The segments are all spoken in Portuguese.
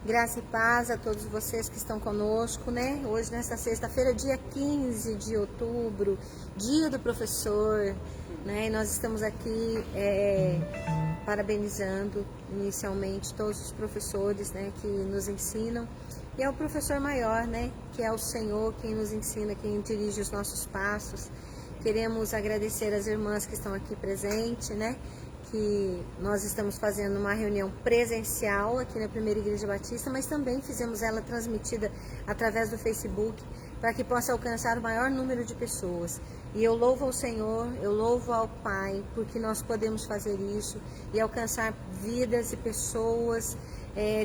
Graça e paz a todos vocês que estão conosco, né? Hoje, nesta sexta-feira, dia 15 de outubro, dia do professor, né? E nós estamos aqui parabenizando inicialmente todos os professores, né, que nos ensinam. E é o professor maior, né, que é o Senhor, quem nos ensina, quem dirige os nossos passos. Queremos agradecer as irmãs que estão aqui presentes, né? Que nós estamos fazendo uma reunião presencial aqui na Primeira Igreja Batista, mas também fizemos ela transmitida através do Facebook, para que possa alcançar o maior número de pessoas. E eu louvo ao Senhor, eu louvo ao Pai, porque nós podemos fazer isso e alcançar vidas e pessoas,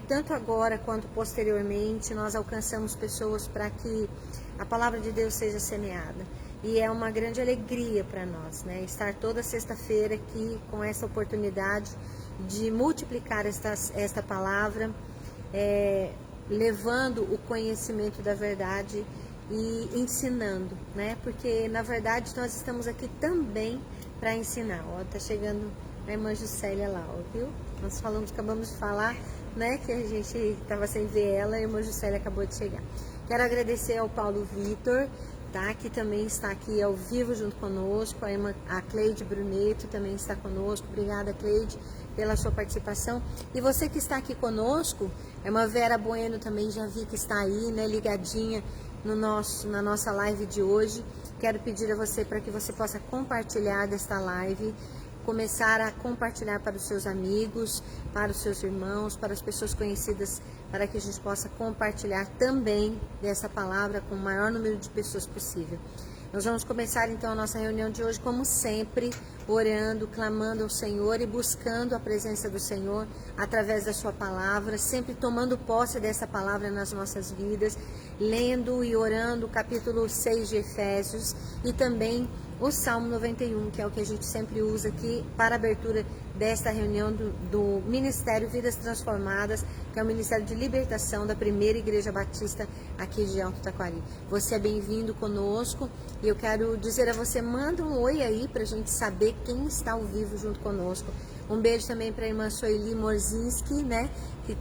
tanto agora quanto posteriormente. Nós alcançamos pessoas para que a palavra de Deus seja semeada. E é uma grande alegria para nós, né? Estar toda sexta-feira aqui com essa oportunidade de multiplicar esta palavra, levando o conhecimento da verdade e ensinando, né? Porque na verdade nós estamos aqui também para ensinar. Ó, tá chegando a irmã Juscelia lá, ó, viu? Nós acabamos de falar, né? Que a gente estava sem ver ela, a irmã Juscelia acabou de chegar. Quero agradecer ao Paulo Vitor, tá, que também está aqui ao vivo junto conosco. A Cleide Bruneto também está conosco. Obrigada, Cleide, pela sua participação. E você que está aqui conosco, a irmã Vera Bueno também já vi que está aí, né, ligadinha na nossa live de hoje. Quero pedir a você para que você possa compartilhar desta live, começar a compartilhar para os seus amigos, para os seus irmãos, para as pessoas conhecidas, para que a gente possa compartilhar também dessa palavra com o maior número de pessoas possível. Nós vamos começar então a nossa reunião de hoje, como sempre, orando, clamando ao Senhor e buscando a presença do Senhor através da sua palavra, sempre tomando posse dessa palavra nas nossas vidas, lendo e orando o capítulo 6 de Efésios e também o Salmo 91, que é o que a gente sempre usa aqui para a abertura desta reunião do Ministério Vidas Transformadas, que é o Ministério de Libertação da Primeira Igreja Batista aqui de Alto Taquari. Você é bem-vindo conosco e eu quero dizer a você, manda um oi aí para a gente saber quem está ao vivo junto conosco. Um beijo também para a irmã Soeli Morzinski, né, que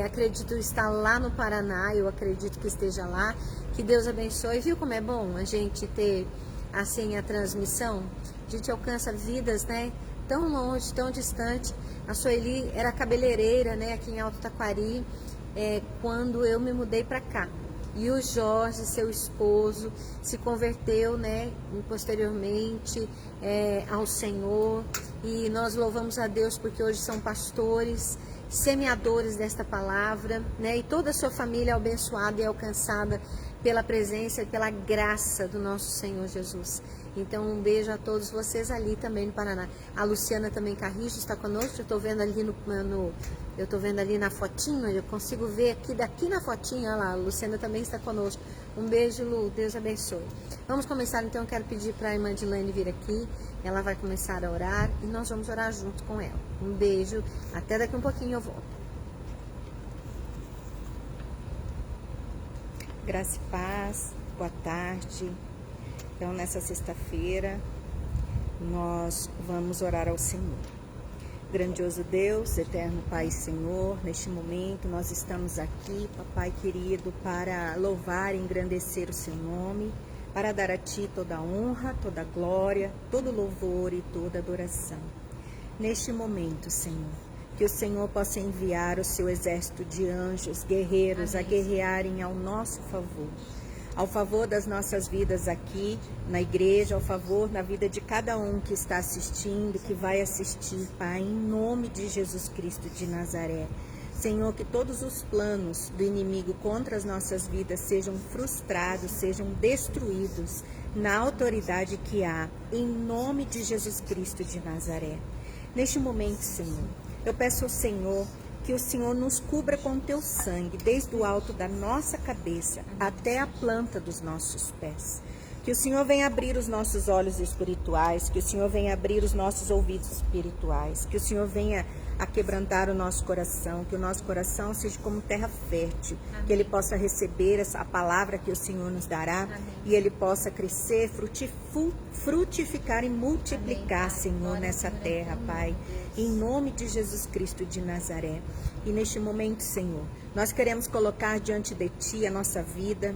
acredito estar lá no Paraná, eu acredito que esteja lá. Que Deus abençoe. Viu como é bom a gente ter assim a transmissão? A gente alcança vidas, né, tão longe, tão distante. A Soeli era cabeleireira, né, aqui em Alto Taquari, quando eu me mudei para cá. E o Jorge, seu esposo, se converteu, né, posteriormente ao Senhor. E nós louvamos a Deus porque hoje são pastores, semeadores desta palavra, né, e toda a sua família é abençoada e alcançada pela presença e pela graça do nosso Senhor Jesus. Então, um beijo a todos vocês ali também no Paraná. A Luciana também Carrijo está conosco. Eu estou vendo ali eu estou vendo ali na fotinho, eu consigo ver daqui na fotinha, olha lá, a Luciana também está conosco. Um beijo, Lu, Deus abençoe. Vamos começar então, eu quero pedir para a irmã Dilane vir aqui, ela vai começar a orar e nós vamos orar junto com ela. Um beijo, até daqui um pouquinho eu volto. Graça e paz, boa tarde. Então, nessa sexta-feira, nós vamos orar ao Senhor. Grandioso Deus, eterno Pai e Senhor, neste momento nós estamos aqui, Papai querido, para louvar e engrandecer o Seu nome, para dar a Ti toda a honra, toda a glória, todo o louvor e toda a adoração. Neste momento, Senhor, que o Senhor possa enviar o seu exército de anjos, guerreiros, a guerrearem ao nosso favor. Ao favor das nossas vidas aqui na igreja, ao favor na vida de cada um que está assistindo, que vai assistir, Pai, em nome de Jesus Cristo de Nazaré. Senhor, que todos os planos do inimigo contra as nossas vidas sejam frustrados, sejam destruídos na autoridade que há, em nome de Jesus Cristo de Nazaré. Neste momento, Senhor, eu peço ao Senhor que o Senhor nos cubra com teu sangue, desde o alto da nossa cabeça até a planta dos nossos pés. Que o Senhor venha abrir os nossos olhos espirituais, que o Senhor venha abrir os nossos ouvidos espirituais, que o Senhor venha a quebrantar o nosso coração, que o nosso coração seja como terra fértil, que ele possa receber a palavra que o Senhor nos dará e ele possa crescer, frutificar e multiplicar, Senhor, nessa terra, Pai, em nome de Jesus Cristo de Nazaré. E neste momento, Senhor, nós queremos colocar diante de Ti a nossa vida,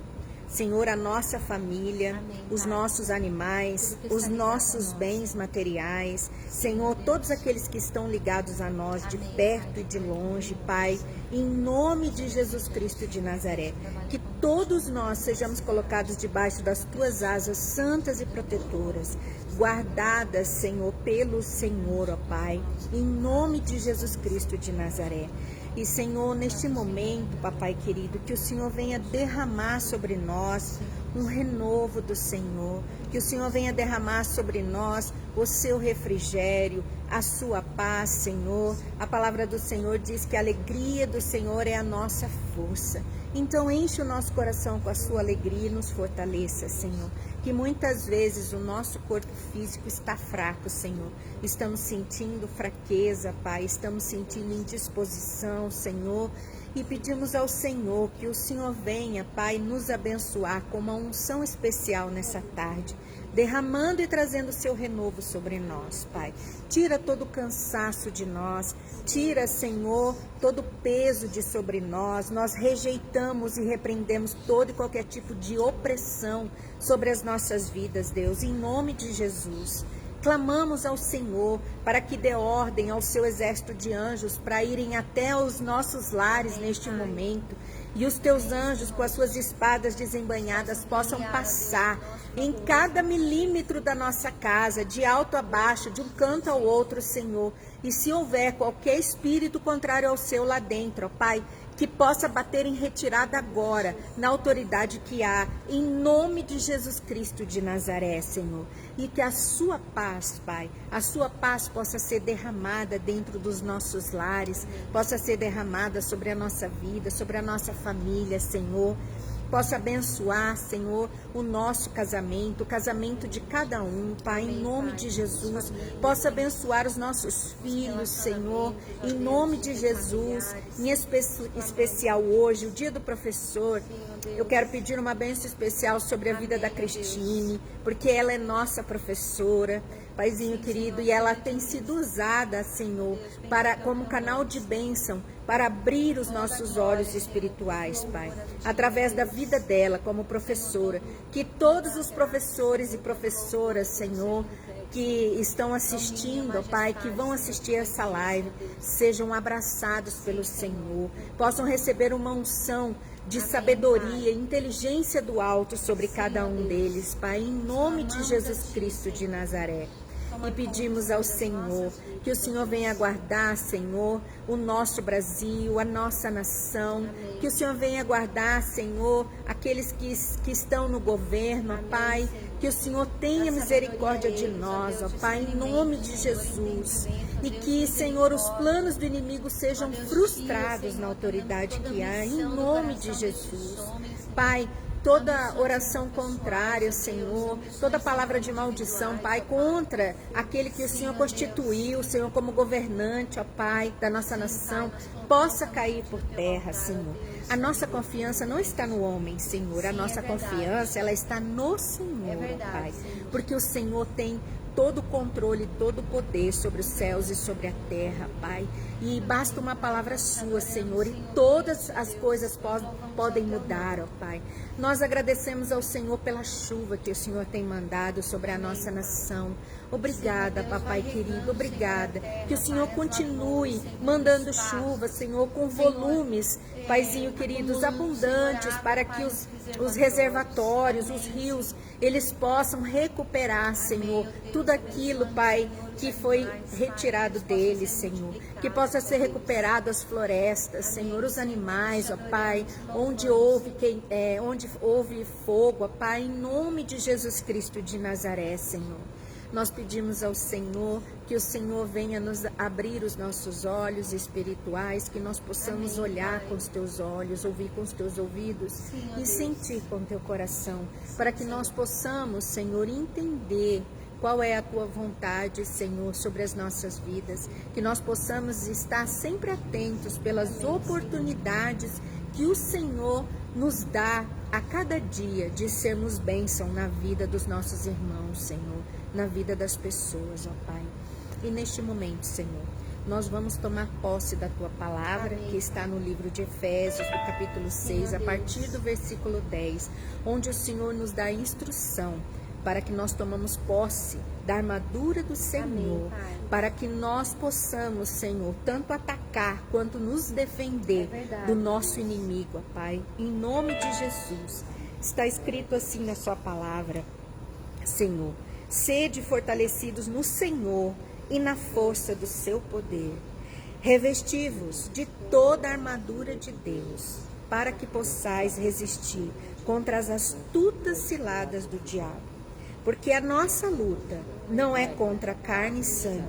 Senhor, a nossa família, os nossos animais, os nossos bens materiais, Senhor, todos aqueles que estão ligados a nós, de perto e de longe, Pai, em nome de Jesus Cristo de Nazaré, que todos nós sejamos colocados debaixo das Tuas asas santas e protetoras, guardadas, Senhor, pelo Senhor, ó Pai, em nome de Jesus Cristo de Nazaré. E, Senhor, neste momento, papai querido, que o Senhor venha derramar sobre nós um renovo do Senhor, que o Senhor venha derramar sobre nós o seu refrigério, a sua paz, Senhor. A palavra do Senhor diz que a alegria do Senhor é a nossa força. Então, enche o nosso coração com a sua alegria e nos fortaleça, Senhor. Que muitas vezes o nosso corpo físico está fraco, Senhor. Estamos sentindo fraqueza, Pai. Estamos sentindo indisposição, Senhor. E pedimos ao Senhor que o Senhor venha, Pai, nos abençoar com uma unção especial nessa tarde, derramando e trazendo o seu renovo sobre nós, Pai. Tira todo o cansaço de nós, tira, Senhor, todo o peso de sobre nós. Nós rejeitamos e repreendemos todo e qualquer tipo de opressão sobre as nossas vidas, Deus, em nome de Jesus. Clamamos ao Senhor para que dê ordem ao seu exército de anjos para irem até os nossos lares neste momento. E os teus anjos, com as suas espadas desembainhadas, possam passar em cada milímetro da nossa casa, de alto a baixo, de um canto ao outro, Senhor. E se houver qualquer espírito contrário ao seu lá dentro, ó Pai, que possa bater em retirada agora, na autoridade que há, em nome de Jesus Cristo de Nazaré, Senhor. E que a sua paz, Pai, a sua paz possa ser derramada dentro dos nossos lares, possa ser derramada sobre a nossa vida, sobre a nossa família, Senhor. Possa abençoar, Senhor, o nosso casamento, o casamento de cada um, Pai, em nome de Jesus. Possa abençoar os nossos filhos, Senhor, em nome de Jesus. Em especial hoje, o dia do professor, eu quero pedir uma bênção especial sobre a vida da Cristine, porque ela é nossa professora, Paizinho querido, e ela tem sido usada, Senhor, como canal de bênção, para abrir os nossos olhos espirituais, Pai, através da vida dela como professora. Que todos os professores e professoras, Senhor, que estão assistindo, Pai, que vão assistir essa live, sejam abraçados pelo Senhor, possam receber uma unção de sabedoria e inteligência do alto sobre cada um deles, Pai, em nome de Jesus Cristo de Nazaré. E pedimos ao Senhor que o Senhor venha guardar, Senhor, o nosso Brasil, a nossa nação, que o Senhor venha guardar, Senhor, aqueles que estão no governo, ó Pai, que o Senhor tenha misericórdia de nós, ó Pai, em nome de Jesus. E que, Senhor, os planos do inimigo sejam frustrados na autoridade que há, em nome de Jesus. Pai, toda oração contrária, Senhor, toda palavra de maldição, Pai, contra aquele que o Senhor constituiu, Senhor, como governante, ó Pai, da nossa nação, possa cair por terra, Senhor. A nossa confiança não está no homem, Senhor, a nossa confiança, ela está no Senhor, ó Pai, porque o Senhor tem todo o controle, todo o poder sobre os céus e sobre a terra, Pai. E basta uma palavra sua, Senhor, e todas as coisas podem mudar, ó Pai. Nós agradecemos ao Senhor pela chuva que o Senhor tem mandado sobre a nossa nação. Obrigada, papai querido, obrigada. Que o Senhor continue mandando chuva, Senhor, com volumes, Paizinho queridos, abundantes, para que os reservatórios, os rios, eles possam recuperar, Senhor, tudo aquilo, Pai, que foi retirado deles, Senhor. Que possa ser recuperado as florestas, Senhor, os animais, ó Pai, onde houve fogo, ó Pai, em nome de Jesus Cristo de Nazaré, Senhor. Nós pedimos ao Senhor que o Senhor venha nos abrir os nossos olhos espirituais, que nós possamos olhar com os teus olhos, ouvir com os teus ouvidos e sentir com o teu coração, para que nós possamos, Senhor, entender qual é a tua vontade, Senhor, sobre as nossas vidas, que nós possamos estar sempre atentos pelas oportunidades que o Senhor nos dá a cada dia de sermos bênção na vida dos nossos irmãos, Senhor, na vida das pessoas, ó Pai. E neste momento, Senhor, nós vamos tomar posse da tua palavra, que está no livro de Efésios, do capítulo 6, a partir do versículo 10, onde o Senhor nos dá instrução para que nós tomamos posse da armadura do Senhor, para que nós possamos, Senhor, tanto atacar quanto nos defender do nosso inimigo, ó Pai, em nome de Jesus. Está escrito assim na sua palavra, Senhor: sede fortalecidos no Senhor e na força do seu poder. Revesti-vos de toda a armadura de Deus, para que possais resistir contra as astutas ciladas do diabo. Porque a nossa luta não é contra carne e sangue,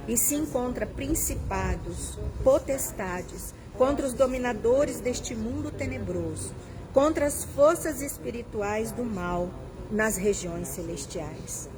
e sim contra principados, potestades, contra os dominadores deste mundo tenebroso, contra as forças espirituais do mal nas regiões celestiais.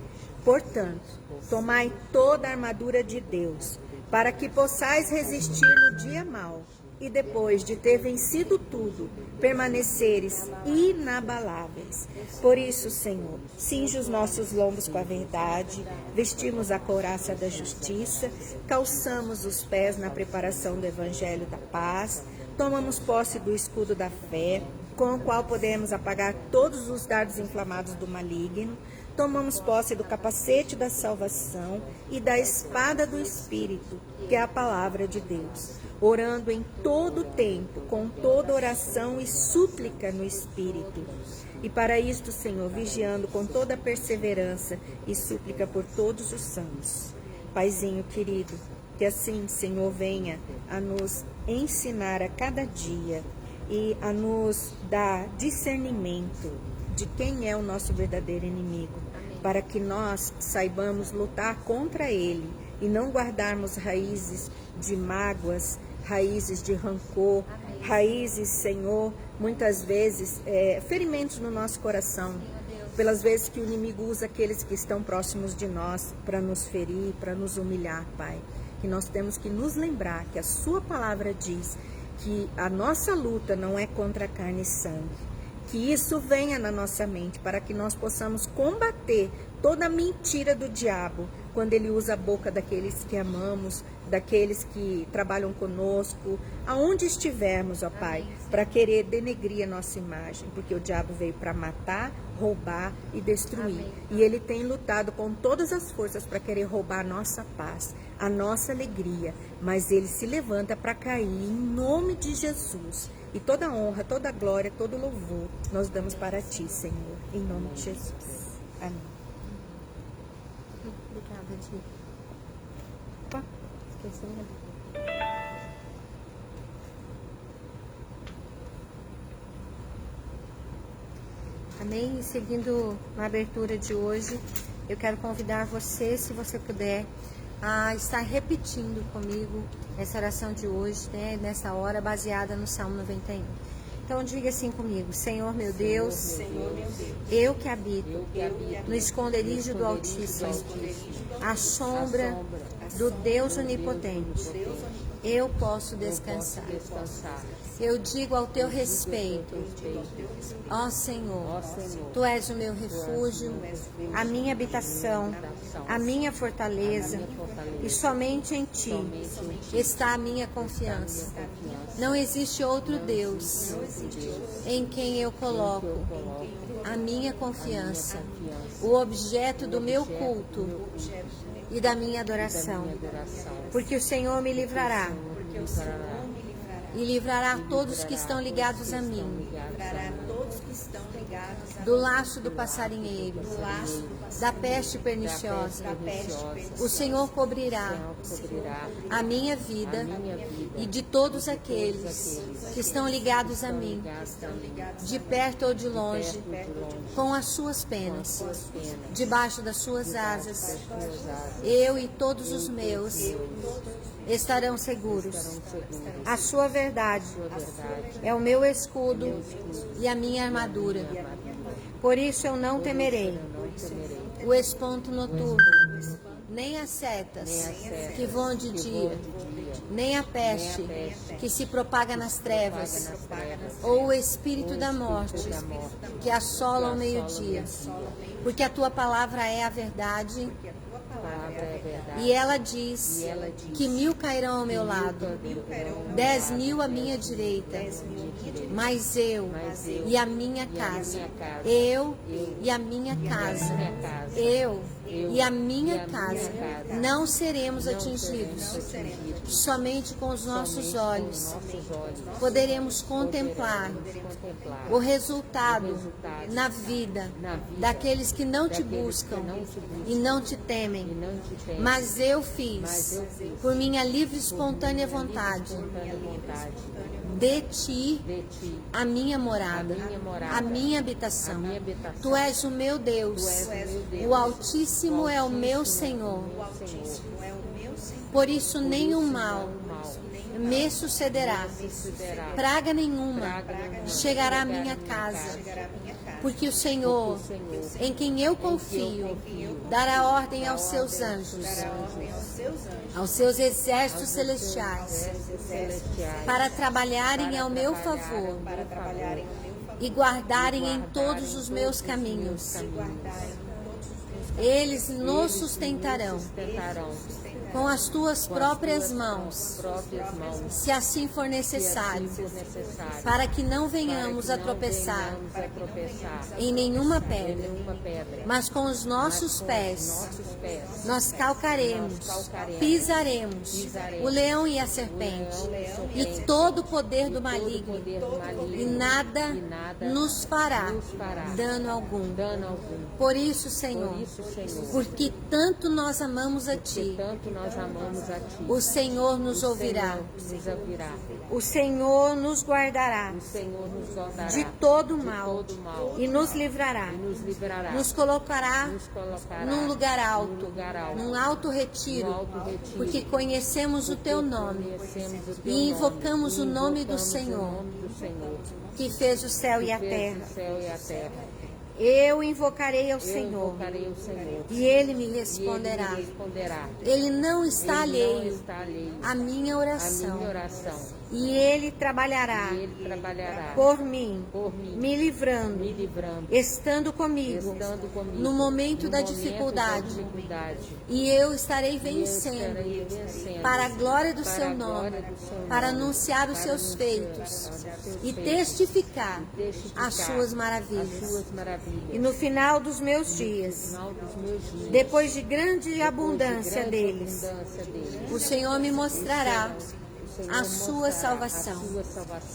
Portanto, tomai toda a armadura de Deus, para que possais resistir no dia mau, e depois de ter vencido tudo, permaneceres inabaláveis. Por isso, Senhor, cinge os nossos lombos com a verdade, vestimos a couraça da justiça, calçamos os pés na preparação do evangelho da paz, tomamos posse do escudo da fé, com o qual podemos apagar todos os dardos inflamados do maligno. Tomamos posse do capacete da salvação e da espada do Espírito, que é a palavra de Deus, orando em todo tempo, com toda oração e súplica no Espírito. E para isto, Senhor, vigiando com toda perseverança e súplica por todos os santos. Paizinho querido, que assim, Senhor, venha a nos ensinar a cada dia e a nos dar discernimento de quem é o nosso verdadeiro inimigo, para que nós saibamos lutar contra ele e não guardarmos raízes de mágoas, raízes de rancor, raízes, Senhor, muitas vezes ferimentos no nosso coração, pelas vezes que o inimigo usa aqueles que estão próximos de nós para nos ferir, para nos humilhar, Pai. Que nós temos que nos lembrar que a sua palavra diz que a nossa luta não é contra carne e sangue. Que isso venha na nossa mente para que nós possamos combater toda a mentira do diabo quando ele usa a boca daqueles que amamos, daqueles que trabalham conosco, aonde estivermos, ó Pai, para querer denegrir a nossa imagem, porque o diabo veio para matar, roubar e destruir. E ele tem lutado com todas as forças para querer roubar a nossa paz, a nossa alegria, mas ele se levanta para cair em nome de Jesus. E toda honra, toda glória, todo louvor nós damos para Ti, Senhor, em nome de Jesus. Amém. Obrigada, Di. Opa, esqueci. Amém? E seguindo a abertura de hoje, eu quero convidar você, se você puder, a estar repetindo comigo essa oração de hoje, né, nessa hora, baseada no Salmo 91. Então diga assim comigo: Senhor meu Deus, eu que habito no esconderijo do Altíssimo, à sombra do Deus Onipotente, eu posso descansar. Eu digo ao teu respeito, ó Senhor, tu és o meu refúgio, a minha habitação, a minha fortaleza, e somente em ti está a minha confiança. Não existe outro Deus em quem eu coloco a minha confiança, o objeto do meu culto e da minha adoração, porque o Senhor me livrará e livrará todos que estão ligados a mim, do laço do passarinheiro, da peste perniciosa. O Senhor cobrirá a minha vida e de todos aqueles que estão ligados a mim, de perto ou de longe, com as suas penas, debaixo das suas asas. Eu e todos os meus estarão seguros. A sua verdade é o meu escudo e a minha armadura. Por isso eu não temerei, o espanto noturno, nem as setas que voam de dia, nem a peste que se propaga nas trevas, ou o espírito da morte que assola ao meio-dia. Porque a tua palavra é a verdade, e ela diz que 1000 cairão ao meu lado, 10.000 à minha direita, mas eu e a minha casa, eu e a minha casa, eu e a minha casa não seremos atingidos. Somente com os nossos olhos poderemos contemplar o resultado na vida daqueles que não te buscam e não te temem. Mas eu fiz, por minha livre e espontânea vontade, de ti a minha morada, a minha habitação. Tu és o meu Deus, o Altíssimo é o meu Senhor. Por isso nenhum mal me sucederá, praga nenhuma chegará à minha casa, porque o Senhor, em quem eu confio, dará ordem aos seus anjos, aos seus exércitos celestiais, para trabalharem ao meu favor e guardarem em todos os meus caminhos. Eles nos sustentarão com as tuas próprias mãos, se assim for necessário, para que não venhamos a tropeçar em nenhuma pedra, mas com os nossos pés nós calcaremos, pisaremos o leão e a serpente e todo o poder do maligno, e nada nos fará dano algum. Por isso, Senhor, porque tanto nós amamos a Ti, o Senhor nos ouvirá. O Senhor nos guardará de todo mal e nos livrará. Nos colocará num lugar alto, num alto retiro, porque conhecemos o Teu nome e invocamos o nome do Senhor, que fez o céu e a terra. Eu invocarei ao Senhor e Ele me responderá. Ele não está alheio à minha oração. E Ele trabalhará por mim, me livrando, estando comigo no momento da dificuldade. E eu estarei vencendo para a glória do Seu nome, para anunciar os Seus feitos e testificar as Suas maravilhas. E no final dos meus dias, depois de grande abundância deles, o Senhor me mostrará a sua salvação.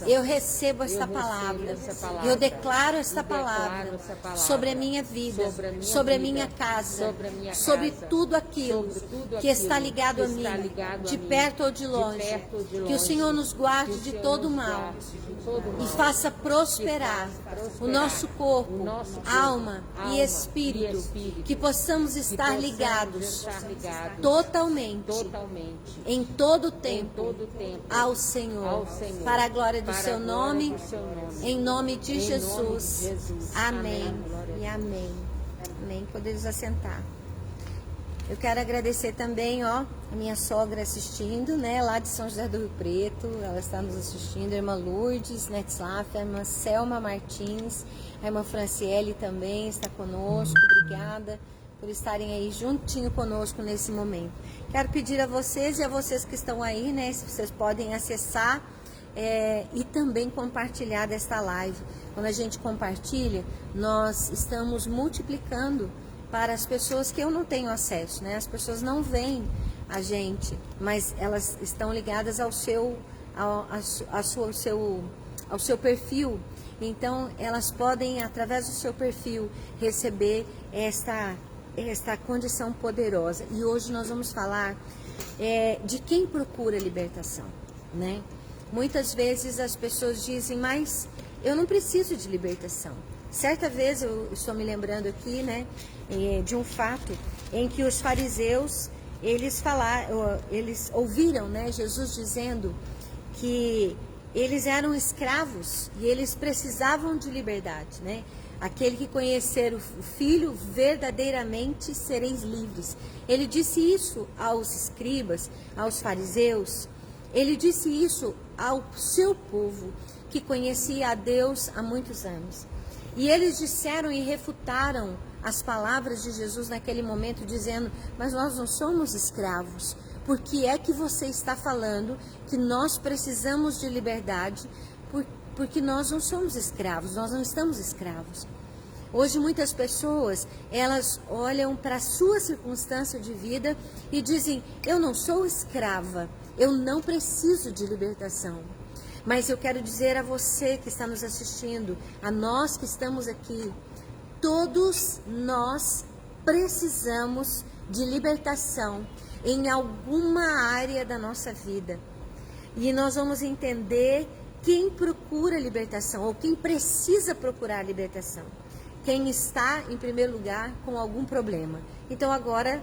Eu recebo esta palavra, eu declaro esta palavra sobre a minha vida, sobre a minha casa, sobre tudo aquilo que está ligado a mim, de perto ou de longe. Que o Senhor nos guarde de todo mal e faça prosperar o nosso corpo, alma e espírito, que possamos estar ligados totalmente, em todo o tempo, ao Senhor, para a glória do Seu nome, em nome de Jesus. Amém e amém. Amém. Podemos assentar. Eu quero agradecer também, a minha sogra assistindo, né, lá de São José do Rio Preto. Ela está nos assistindo, a irmã Lourdes Netzlaff, a irmã Selma Martins, a irmã Franciele também está conosco. Obrigada por estarem aí juntinho conosco nesse momento. Quero pedir a vocês e a vocês que estão aí, né, se vocês podem acessar e também compartilhar desta live. Quando a gente compartilha, nós estamos multiplicando para as pessoas que eu não tenho acesso, né? As pessoas não veem a gente, mas elas estão ligadas ao seu perfil. Então, elas podem, através do seu perfil, receber esta condição poderosa. E hoje nós vamos falar de quem procura libertação, né? Muitas vezes as pessoas dizem, mas eu não preciso de libertação. Certa vez eu estou me lembrando aqui, né, de um fato em que os fariseus, eles ouviram, né, Jesus dizendo que eles eram escravos e eles precisavam de liberdade, né? Aquele que conhecer o Filho, verdadeiramente sereis livres. Ele disse isso aos escribas, aos fariseus. Ele disse isso ao seu povo, que conhecia a Deus há muitos anos. E eles disseram e refutaram as palavras de Jesus naquele momento, dizendo: mas nós não somos escravos. Por que é que você está falando que nós precisamos de liberdade? Porque nós não somos escravos, nós não estamos escravos. Hoje muitas pessoas, elas olham para a sua circunstância de vida e dizem: eu não sou escrava, eu não preciso de libertação. Mas eu quero dizer a você que está nos assistindo, a nós que estamos aqui, todos nós precisamos de libertação em alguma área da nossa vida. E nós vamos entender quem procura libertação ou quem precisa procurar libertação. Quem está, em primeiro lugar, com algum problema. Então agora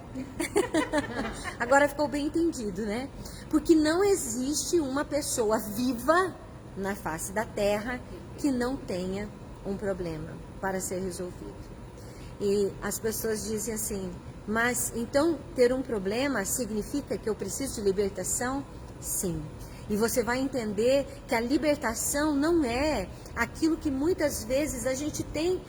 ficou bem entendido, né? Porque não existe uma pessoa viva na face da terra que não tenha um problema para ser resolvido. E as pessoas dizem assim: mas então ter um problema significa que eu preciso de libertação? Sim. E você vai entender que a libertação não é aquilo que muitas vezes a gente tem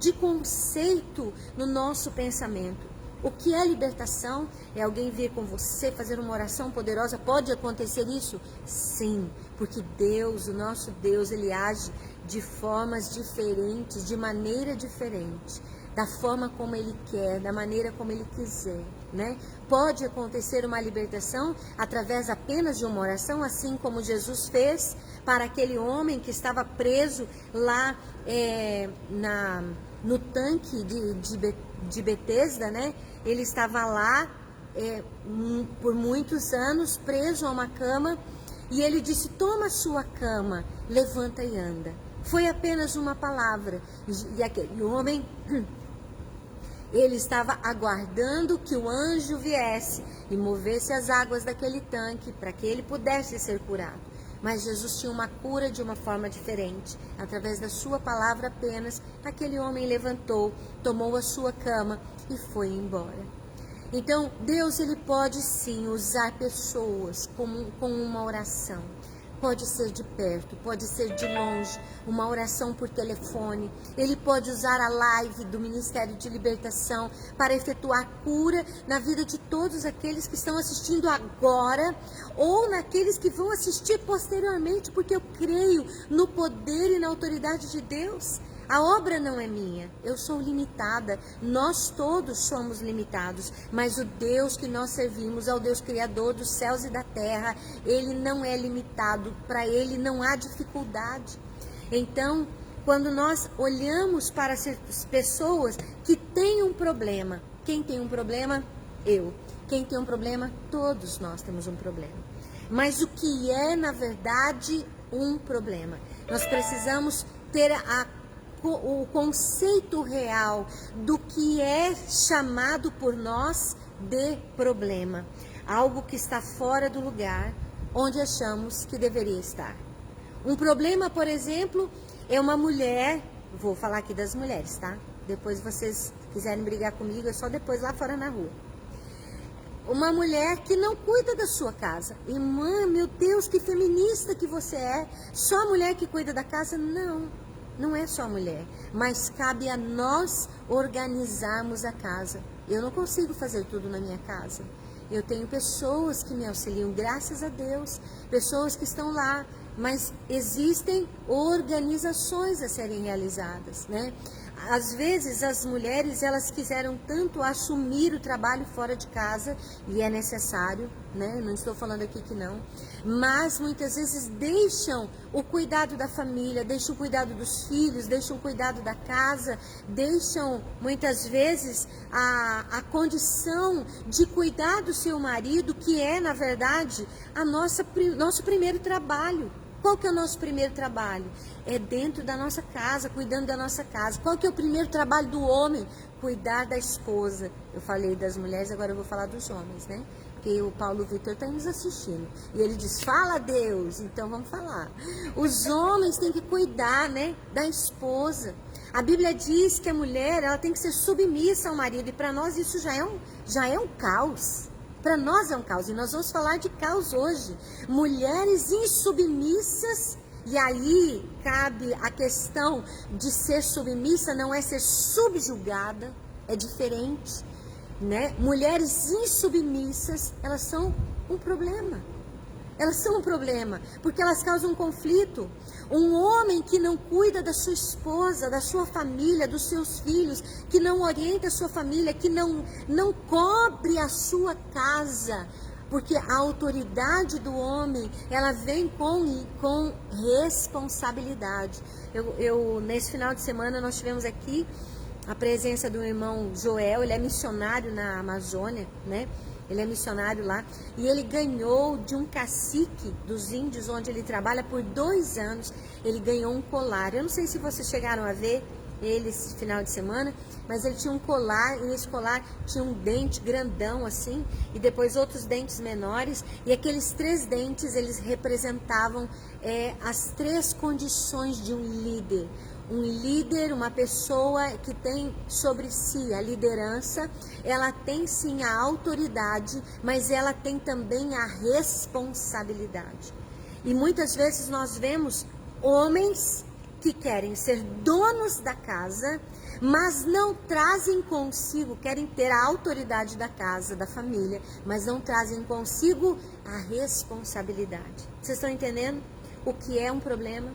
de conceito no nosso pensamento. O que é libertação? É alguém vir com você, fazer uma oração poderosa. Pode acontecer isso? Sim, porque Deus, o nosso Deus, Ele age de formas diferentes, de maneira diferente, da forma como Ele quer, da maneira como Ele quiser, né? Pode acontecer uma libertação através apenas de uma oração, assim como Jesus fez para aquele homem que estava preso lá no tanque de Betesda, né? Ele estava lá por muitos anos, preso a uma cama, e ele disse: toma a sua cama, levanta e anda. Foi apenas uma palavra, e aquele homem, ele estava aguardando que o anjo viesse e movesse as águas daquele tanque para que ele pudesse ser curado. Mas Jesus tinha uma cura de uma forma diferente. Através da sua palavra apenas, aquele homem levantou, tomou a sua cama e foi embora. Então, Deus, Ele pode sim usar pessoas com uma oração. Pode ser de perto, pode ser de longe, uma oração por telefone. Ele pode usar a live do Ministério de Libertação para efetuar cura na vida de todos aqueles que estão assistindo agora ou naqueles que vão assistir posteriormente, porque eu creio no poder e na autoridade de Deus. A obra não é minha, eu sou limitada, nós todos somos limitados, mas o Deus que nós servimos é o Deus Criador dos céus e da terra. Ele não é limitado, para Ele não há dificuldade. Então, quando nós olhamos para as pessoas que têm um problema, quem tem um problema? Eu. Quem tem um problema? Todos nós temos um problema. Mas o que é, na verdade, um problema? Nós precisamos ter o conceito real do que é chamado por nós de problema. Algo que está fora do lugar onde achamos que deveria estar. Um problema, por exemplo, é uma mulher, vou falar aqui das mulheres, tá? Depois vocês quiserem brigar comigo, é só depois lá fora na rua. Uma mulher que não cuida da sua casa. Irmã, meu Deus, que feminista que você é. Só a mulher que cuida da casa? Não. Não é só a mulher, mas cabe a nós organizarmos a casa. Eu não consigo fazer tudo na minha casa. Eu tenho pessoas que me auxiliam, graças a Deus, pessoas que estão lá, mas existem organizações a serem realizadas, né? Às vezes as mulheres, elas quiseram tanto assumir o trabalho fora de casa, e é necessário, né? Não estou falando aqui que não, mas muitas vezes deixam o cuidado da família, deixam o cuidado dos filhos, deixam o cuidado da casa, deixam muitas vezes a condição de cuidar do seu marido, que é, na verdade, nosso primeiro trabalho. Qual que é o nosso primeiro trabalho? É dentro da nossa casa, cuidando da nossa casa. Qual que é o primeiro trabalho do homem? Cuidar da esposa. Eu falei das mulheres, agora eu vou falar dos homens, né? porque o Paulo Vitor está nos assistindo. E ele diz, fala Deus, então vamos falar. Os homens têm que cuidar, né, da esposa. A Bíblia diz que a mulher, ela tem que ser submissa ao marido, e para nós isso já é um caos. Para nós é um caos, e nós vamos falar de caos hoje. Mulheres insubmissas, e aí cabe a questão de ser submissa, não é ser subjugada, é diferente, né? Mulheres insubmissas, elas são um problema. Elas são um problema, porque elas causam um conflito. Um homem que não cuida da sua esposa, da sua família, dos seus filhos, que não orienta a sua família, que não cobre a sua casa, porque a autoridade do homem, ela vem com responsabilidade. Nesse final de semana, nós tivemos aqui a presença do irmão Joel, ele é missionário na Amazônia, né? Ele é missionário lá, e ele ganhou de um cacique dos índios, onde ele trabalha por 2 anos, ele ganhou um colar. Eu não sei se vocês chegaram a ver ele esse final de semana, mas ele tinha um colar, e nesse colar tinha um dente grandão assim, e depois outros dentes menores, e aqueles 3 dentes, eles representavam as 3 condições de um líder. Um líder, uma pessoa que tem sobre si a liderança, ela tem sim a autoridade, mas ela tem também a responsabilidade. E muitas vezes nós vemos homens que querem ser donos da casa, mas não trazem consigo, querem ter a autoridade da casa, da família, mas não trazem consigo a responsabilidade. Vocês estão entendendo o que é um problema?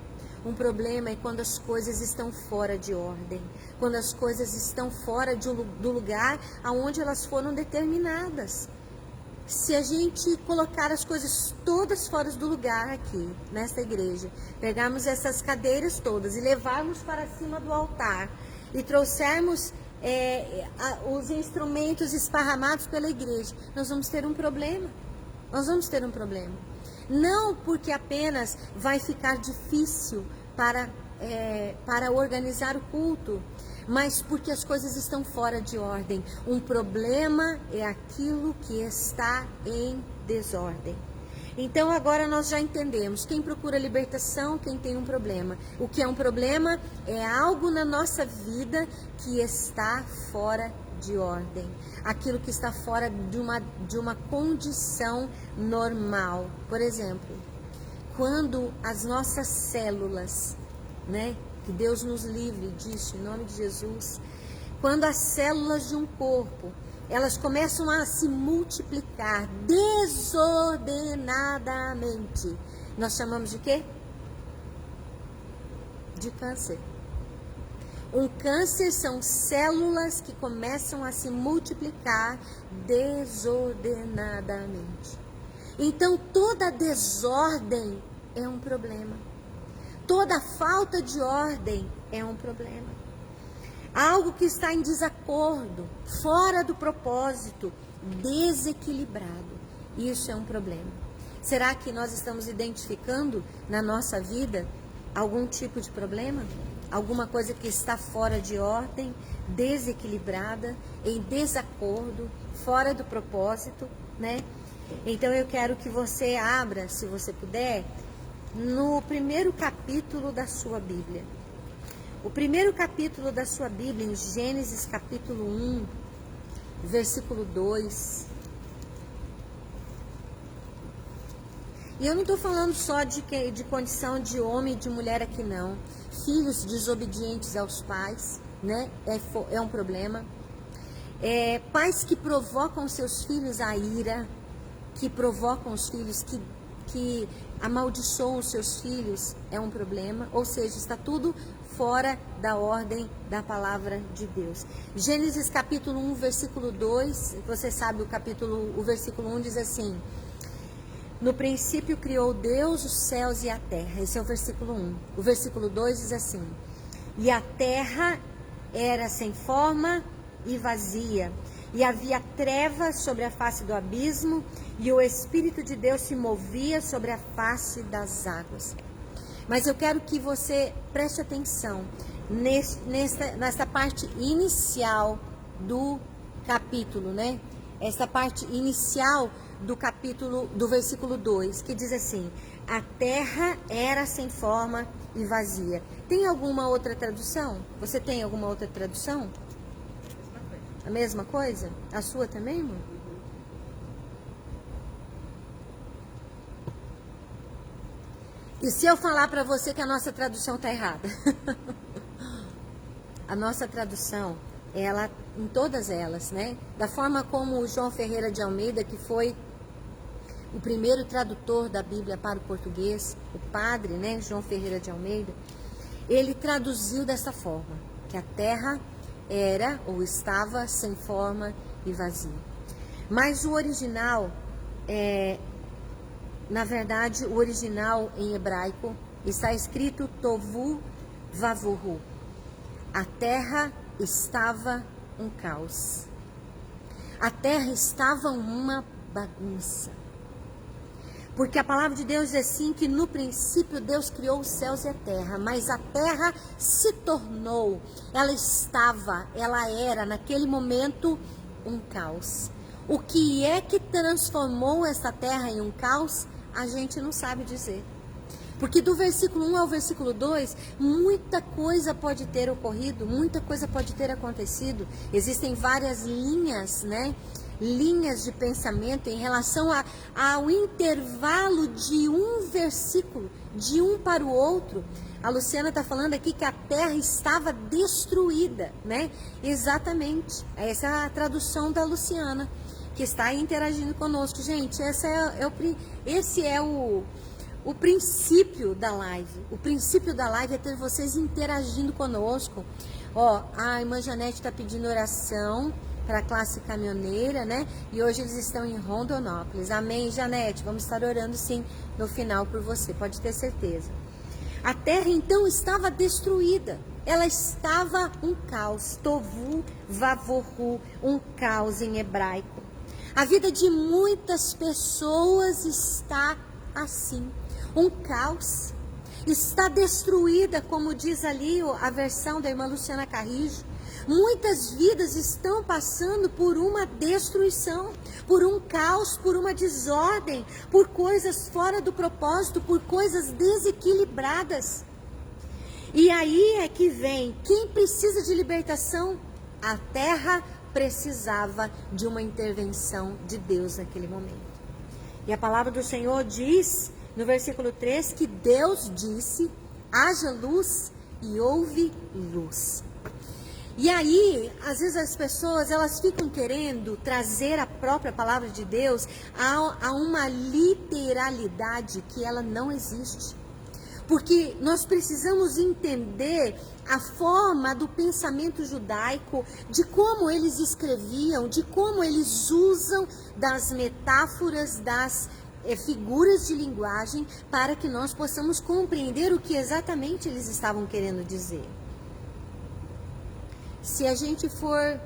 Um problema é quando as coisas estão fora de ordem, quando as coisas estão fora do lugar aonde elas foram determinadas. Se a gente colocar as coisas todas fora do lugar aqui, nesta igreja, pegarmos essas cadeiras todas e levarmos para cima do altar e trouxermos os instrumentos esparramados pela igreja, nós vamos ter um problema. Nós vamos ter um problema. Não porque apenas vai ficar difícil para organizar o culto, mas porque as coisas estão fora de ordem. Um problema é aquilo que está em desordem. Então agora nós já entendemos, quem procura libertação, quem tem um problema. O que é um problema é algo na nossa vida que está fora de ordem. Aquilo que está fora de uma condição normal. Por exemplo, quando as nossas células, né, que Deus nos livre disso, em nome de Jesus, quando as células de um corpo, elas começam a se multiplicar desordenadamente, nós chamamos de quê? De câncer. Um câncer são células que começam a se multiplicar desordenadamente. Então, toda desordem é um problema. Toda falta de ordem é um problema. Algo que está em desacordo, fora do propósito, desequilibrado. Isso é um problema. Será que nós estamos identificando na nossa vida algum tipo de problema? Alguma coisa que está fora de ordem, desequilibrada, em desacordo, fora do propósito, né? Então eu quero que você abra, se você puder, no primeiro capítulo da sua Bíblia. O primeiro capítulo da sua Bíblia, em Gênesis capítulo 1, versículo 2. E eu não estou falando só de condição de homem e de mulher aqui, não. Filhos desobedientes aos pais, né? É um problema. Pais que provocam seus filhos a ira, que provocam os filhos, que amaldiçoam os seus filhos, é um problema. Ou seja, está tudo fora da ordem da palavra de Deus. Gênesis capítulo 1, versículo 2, você sabe o versículo 1 diz assim: no princípio criou Deus os céus e a terra. Esse é o versículo 1. O versículo 2 diz assim: e a terra era sem forma e vazia, e havia trevas sobre a face do abismo, e o Espírito de Deus se movia sobre a face das águas. Mas eu quero que você preste atenção nessa parte inicial do capítulo, né? Essa parte inicial do versículo 2, que diz assim: a terra era sem forma e vazia. Tem alguma outra tradução? Você tem alguma outra tradução? A mesma coisa? A sua também, irmão? E se eu falar para você que a nossa tradução está errada? A nossa tradução, ela, em todas elas, né? Da forma como o João Ferreira de Almeida, que foi o primeiro tradutor da Bíblia para o português, o padre, né, João Ferreira de Almeida, ele traduziu dessa forma, que a terra era ou estava sem forma e vazia. Mas o original, na verdade, o original em hebraico está escrito Tovu Vavuhu. A terra estava um caos. A terra estava uma bagunça. Porque a palavra de Deus diz assim, que no princípio Deus criou os céus e a terra, mas a terra se tornou, ela era naquele momento um caos. O que é que transformou essa terra em um caos, a gente não sabe dizer. Porque do versículo 1 ao versículo 2, muita coisa pode ter ocorrido, muita coisa pode ter acontecido. Existem várias linhas, né? Linhas de pensamento em relação ao intervalo de um versículo, de um para o outro. A Luciana está falando aqui que a terra estava destruída, né? Exatamente. Essa é a tradução da Luciana, que está interagindo conosco. Gente, esse é o princípio da live. O princípio da live é ter vocês interagindo conosco. Ó, a irmã Janete está pedindo oração para a classe caminhoneira, né? E hoje eles estão em Rondonópolis. Amém, Janete? Vamos estar orando sim no final por você, pode ter certeza. A terra então estava destruída. Ela estava um caos. Tovu Vavorru, um caos em hebraico. A vida de muitas pessoas está assim. Um caos. Está destruída, como diz ali a versão da irmã Luciana Carrijo. Muitas vidas estão passando por uma destruição, por um caos, por uma desordem, por coisas fora do propósito, por coisas desequilibradas. E aí é que vem, quem precisa de libertação? A terra precisava de uma intervenção de Deus naquele momento. E a palavra do Senhor diz, no versículo 3, que Deus disse, haja luz e houve luz. E aí, às vezes as pessoas, elas ficam querendo trazer a própria palavra de Deus a uma literalidade que ela não existe. Porque nós precisamos entender a forma do pensamento judaico, de como eles escreviam, de como eles usam das metáforas, das figuras de linguagem, para que nós possamos compreender o que exatamente eles estavam querendo dizer. Se a gente for,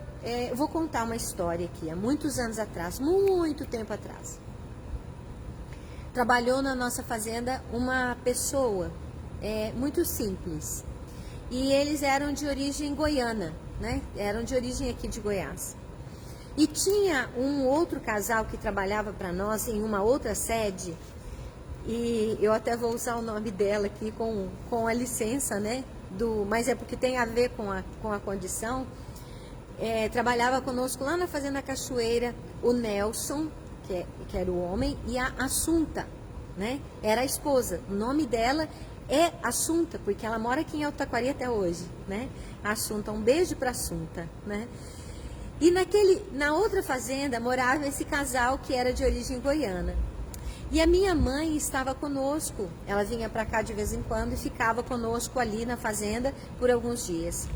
eu vou contar uma história aqui, há muitos anos atrás, muito tempo atrás. Trabalhou na nossa fazenda uma pessoa muito simples. E eles eram de origem goiana, né? Eram de origem aqui de Goiás. E tinha um outro casal que trabalhava para nós em uma outra sede, e eu até vou usar o nome dela aqui com a licença, né? Mas é porque tem a ver com a condição. Trabalhava conosco lá na Fazenda Cachoeira o Nelson, que era o homem, e a Assunta, né? Era a esposa. O nome dela é Assunta, porque ela mora aqui em Alto Taquari até hoje, né? Assunta, um beijo para Assunta, né? E na outra fazenda morava esse casal que era de origem goiana. E a minha mãe estava conosco, ela vinha para cá de vez em quando e ficava conosco ali na fazenda por alguns dias.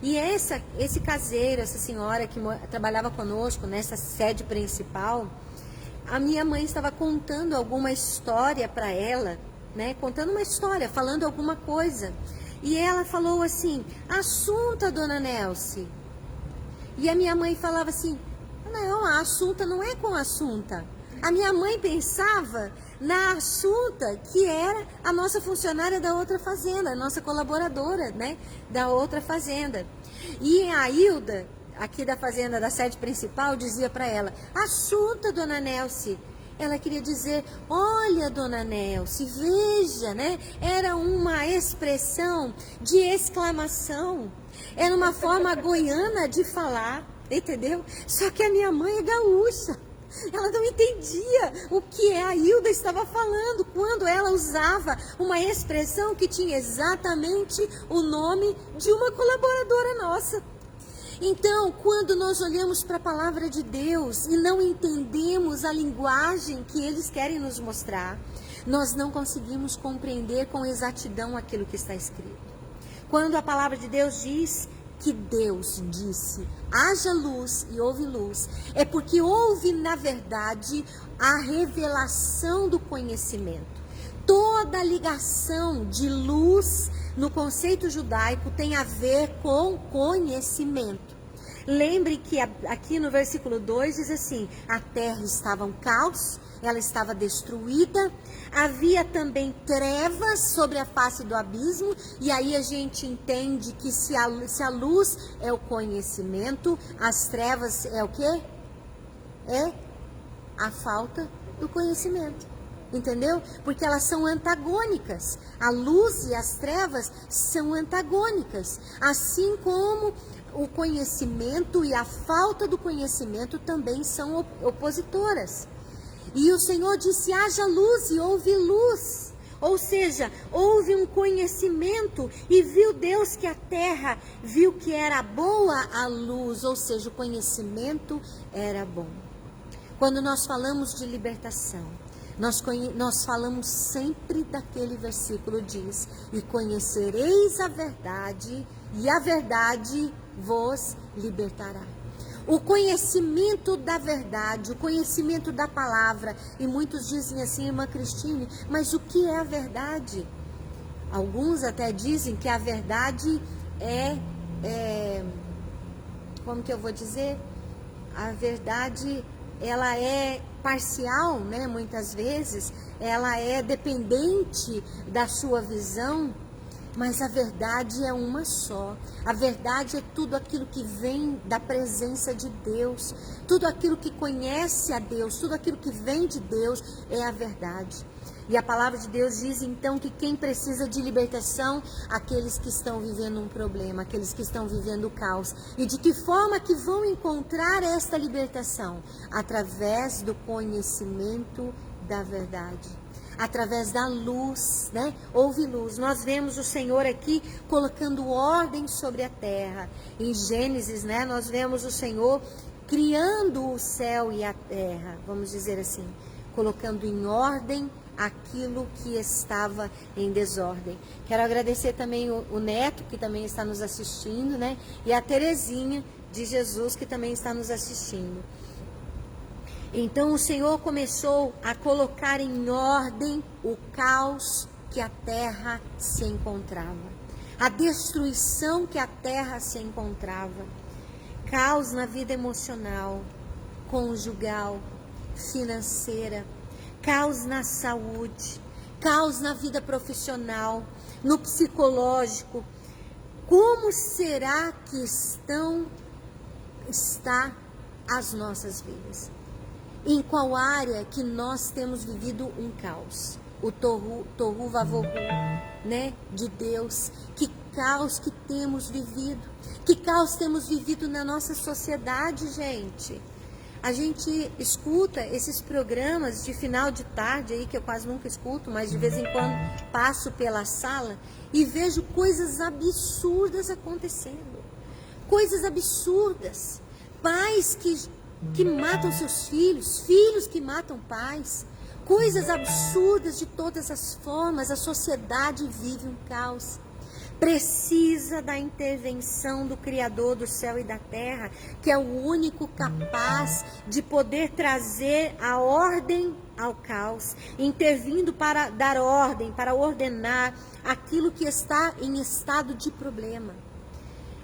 E esse caseiro, essa senhora que trabalhava conosco nessa sede principal, a minha mãe estava contando alguma história para ela, né? Contando uma história, falando alguma coisa. E ela falou assim, Assunta, dona Nelce. E a minha mãe falava assim, não, a Assunta não é com a Assunta. A minha mãe pensava na Assunta, que era a nossa funcionária da outra fazenda, a nossa colaboradora, né, da outra fazenda. E a Hilda, aqui da fazenda, da sede principal, dizia para ela, Assunta, dona Nelce. Ela queria dizer, olha, dona Nelce, veja, né? Era uma expressão de exclamação. Era uma forma goiana de falar, entendeu? Só que a minha mãe é gaúcha. Ela não entendia o que a Hilda estava falando quando ela usava uma expressão que tinha exatamente o nome de uma colaboradora nossa. Então, quando nós olhamos para a palavra de Deus e não entendemos a linguagem que eles querem nos mostrar, nós não conseguimos compreender com exatidão aquilo que está escrito. Quando a palavra de Deus diz que Deus disse, haja luz e houve luz, é porque houve, na verdade, a revelação do conhecimento. Toda ligação de luz no conceito judaico tem a ver com conhecimento. Lembre que aqui no versículo 2 diz assim, a terra estava um caos, ela estava destruída, havia também trevas sobre a face do abismo, e aí a gente entende que se a luz é o conhecimento, as trevas é o quê? É a falta do conhecimento. Entendeu? Porque elas são antagônicas. A luz e as trevas são antagônicas. Assim como o conhecimento e a falta do conhecimento também são opositoras. E o Senhor disse, haja luz e houve luz. Ou seja, houve um conhecimento e viu Deus que a terra viu que era boa a luz. Ou seja, o conhecimento era bom. Quando nós falamos de libertação, nós falamos sempre daquele versículo diz, e conhecereis a verdade, e a verdade vos libertará. O conhecimento da verdade, o conhecimento da palavra, e muitos dizem assim, irmã Cristine, mas o que é a verdade? Alguns até dizem que a verdade como que eu vou dizer? A verdade, ela é parcial, né? Muitas vezes, ela é dependente da sua visão, mas a verdade é uma só. A verdade é tudo aquilo que vem da presença de Deus, tudo aquilo que conhece a Deus, tudo aquilo que vem de Deus é a verdade. E a palavra de Deus diz então que quem precisa de libertação, aqueles que estão vivendo um problema, aqueles que estão vivendo o caos. E de que forma que vão encontrar esta libertação? Através do conhecimento da verdade. Através da luz, né? Houve luz. Nós vemos o Senhor aqui colocando ordem sobre a terra. Em Gênesis, né? Nós vemos o Senhor criando o céu e a terra, vamos dizer assim, colocando em ordem aquilo que estava em desordem. Quero agradecer também o Neto, que também está nos assistindo, né? E a Terezinha de Jesus, que também está nos assistindo. Então o Senhor começou a colocar em ordem o caos que a terra se encontrava, a destruição que a terra se encontrava, caos na vida emocional, conjugal, financeira, caos na saúde, caos na vida profissional, no psicológico. Como será que está as nossas vidas? Em qual área que nós temos vivido um caos? O tohu vavohu, né, de Deus. Que caos que temos vivido? Que caos temos vivido na nossa sociedade, gente? A gente escuta esses programas de final de tarde aí, que eu quase nunca escuto, mas de vez em quando passo pela sala e vejo coisas absurdas acontecendo. Coisas absurdas. Pais que matam seus filhos, filhos que matam pais, coisas absurdas de todas as formas. A sociedade vive um caos. Precisa da intervenção do Criador do céu e da terra, que é o único capaz de poder trazer a ordem ao caos, intervindo para dar ordem, para ordenar aquilo que está em estado de problema.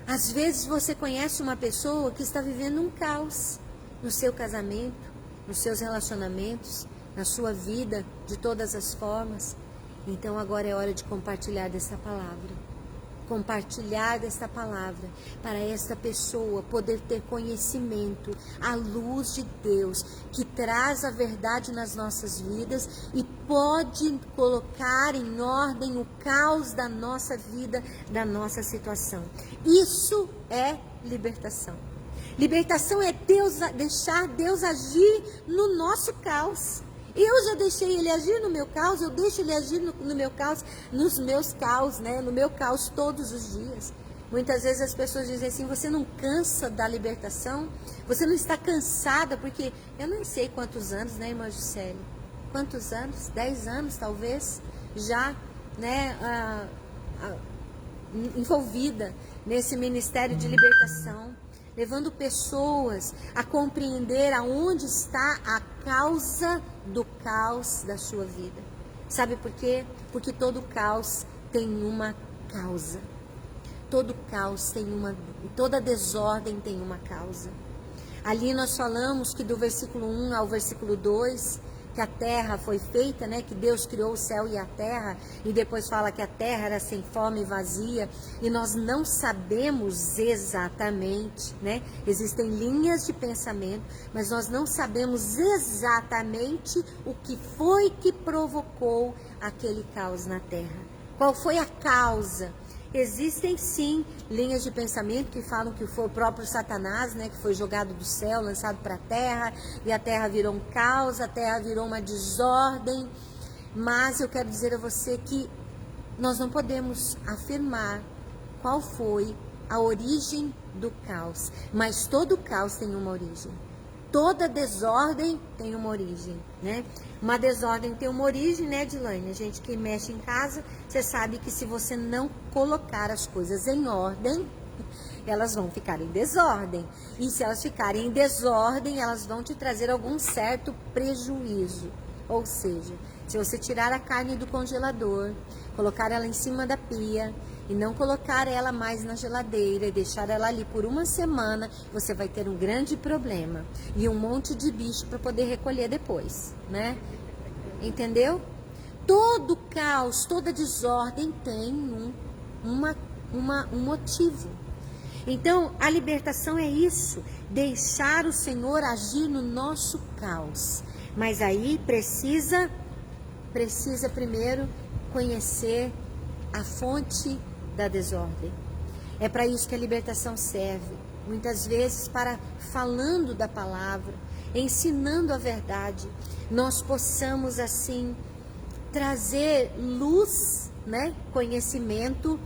Às vezes você conhece uma pessoa que está vivendo um caos no seu casamento, nos seus relacionamentos, na sua vida, de todas as formas. Então agora é hora de compartilhar dessa palavra. compartilhar desta palavra, para esta pessoa poder ter conhecimento, a luz de Deus, que traz a verdade nas nossas vidas e pode colocar em ordem o caos da nossa vida, da nossa situação. Isso é libertação. Libertação é deixar Deus agir no nosso caos. Eu já deixei Ele agir no meu caos, eu deixo Ele agir no meu caos, nos meus caos, né? No meu caos todos os dias. Muitas vezes as pessoas dizem assim, você não cansa da libertação? Você não está cansada? Porque eu não sei quantos anos, né, irmã Juscelia? Quantos anos? 10 anos, talvez, já, né, envolvida nesse ministério de libertação, levando pessoas a compreender aonde está a causa do caos da sua vida. Sabe por quê? Porque todo caos tem uma causa. Todo caos tem toda desordem tem uma causa. Ali nós falamos que do versículo 1 ao versículo 2, que a terra foi feita, né? Que Deus criou o céu e a terra, e depois fala que a terra era sem forma e vazia, e nós não sabemos exatamente, né? Existem linhas de pensamento, mas nós não sabemos exatamente o que foi que provocou aquele caos na terra. Qual foi a causa? Existem sim linhas de pensamento que falam que foi o próprio Satanás, né, que foi jogado do céu, lançado para a terra, e a terra virou um caos, a terra virou uma desordem. Mas eu quero dizer a você que nós não podemos afirmar qual foi a origem do caos, mas todo caos tem uma origem. Toda desordem tem uma origem, né? Uma desordem tem uma origem, né, Dilane? A gente que mexe em casa, você sabe que se você não colocar as coisas em ordem, elas vão ficar em desordem. E se elas ficarem em desordem, elas vão te trazer algum certo prejuízo. Ou seja, se você tirar a carne do congelador, colocar ela em cima da pia e não colocar ela mais na geladeira e deixar ela ali por uma semana, você vai ter um grande problema e um monte de bicho para poder recolher depois, né? Entendeu? Todo caos, toda desordem tem um motivo. Então, a libertação é isso, deixar o Senhor agir no nosso caos. Mas aí precisa primeiro conhecer a fonte da desordem. É para isso que a libertação serve. Muitas vezes para, falando da palavra, ensinando a verdade, nós possamos assim trazer luz, né, conhecimento,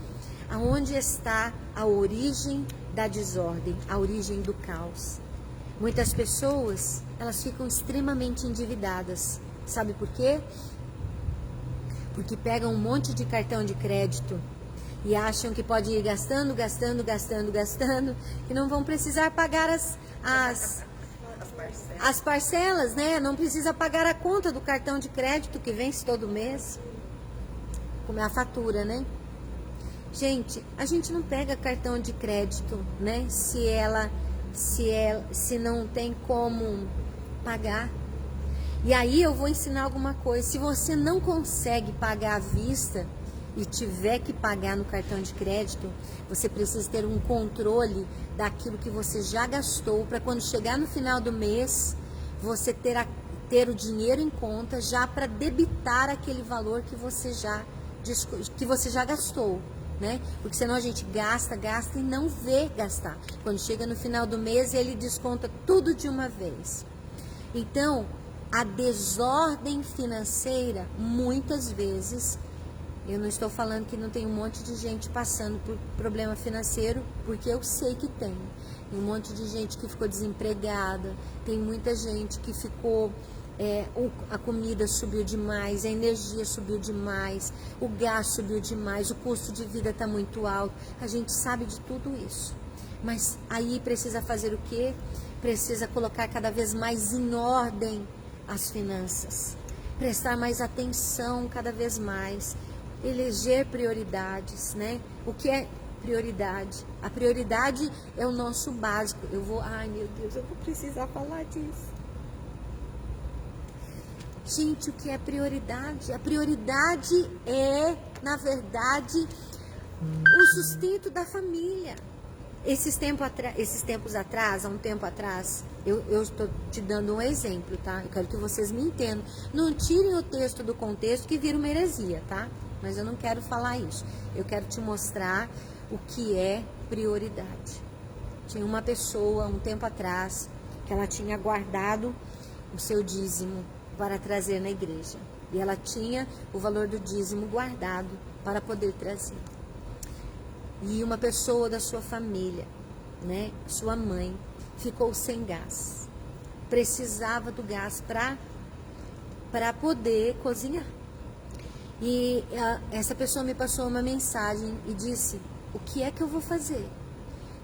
aonde está a origem da desordem, a origem do caos. Muitas pessoas, elas ficam extremamente endividadas. Sabe por quê? Porque pegam um monte de cartão de crédito e acham que pode ir gastando, e não vão precisar pagar as parcelas, né? Não precisa pagar a conta do cartão de crédito que vence todo mês, como é a fatura, né? Gente, a gente não pega cartão de crédito, né? Se não tem como pagar. E aí eu vou ensinar alguma coisa. Se você não consegue pagar à vista e tiver que pagar no cartão de crédito, você precisa ter um controle daquilo que você já gastou, para quando chegar no final do mês, você ter o dinheiro em conta já para debitar aquele valor que você já gastou, né? Porque senão a gente gasta e não vê gastar. Quando chega no final do mês, ele desconta tudo de uma vez. Então, a desordem financeira, muitas vezes, eu não estou falando que não tem um monte de gente passando por problema financeiro, porque eu sei que tem. Tem um monte de gente que ficou desempregada, tem muita gente que ficou, a comida subiu demais, a energia subiu demais, o gás subiu demais, o custo de vida está muito alto. A gente sabe de tudo isso. Mas aí precisa fazer o quê? Precisa colocar cada vez mais em ordem as finanças, prestar mais atenção cada vez mais, eleger prioridades, né? O que é prioridade? A prioridade é o nosso básico. Ai meu Deus, eu vou precisar falar disso. Gente, o que é prioridade? A prioridade é, na verdade, o sustento da família. Esses tempos atrás, há um tempo atrás, eu estou te dando um exemplo, tá? Eu quero que vocês me entendam. Não tirem o texto do contexto que vira uma heresia, tá? Mas eu não quero falar isso. Eu quero te mostrar o que é prioridade. Tinha uma pessoa, um tempo atrás, que ela tinha guardado o seu dízimo para trazer na igreja. E ela tinha o valor do dízimo guardado para poder trazer. E uma pessoa da sua família, né, sua mãe, ficou sem gás. Precisava do gás para poder cozinhar. E essa pessoa me passou uma mensagem e disse: o que é que eu vou fazer?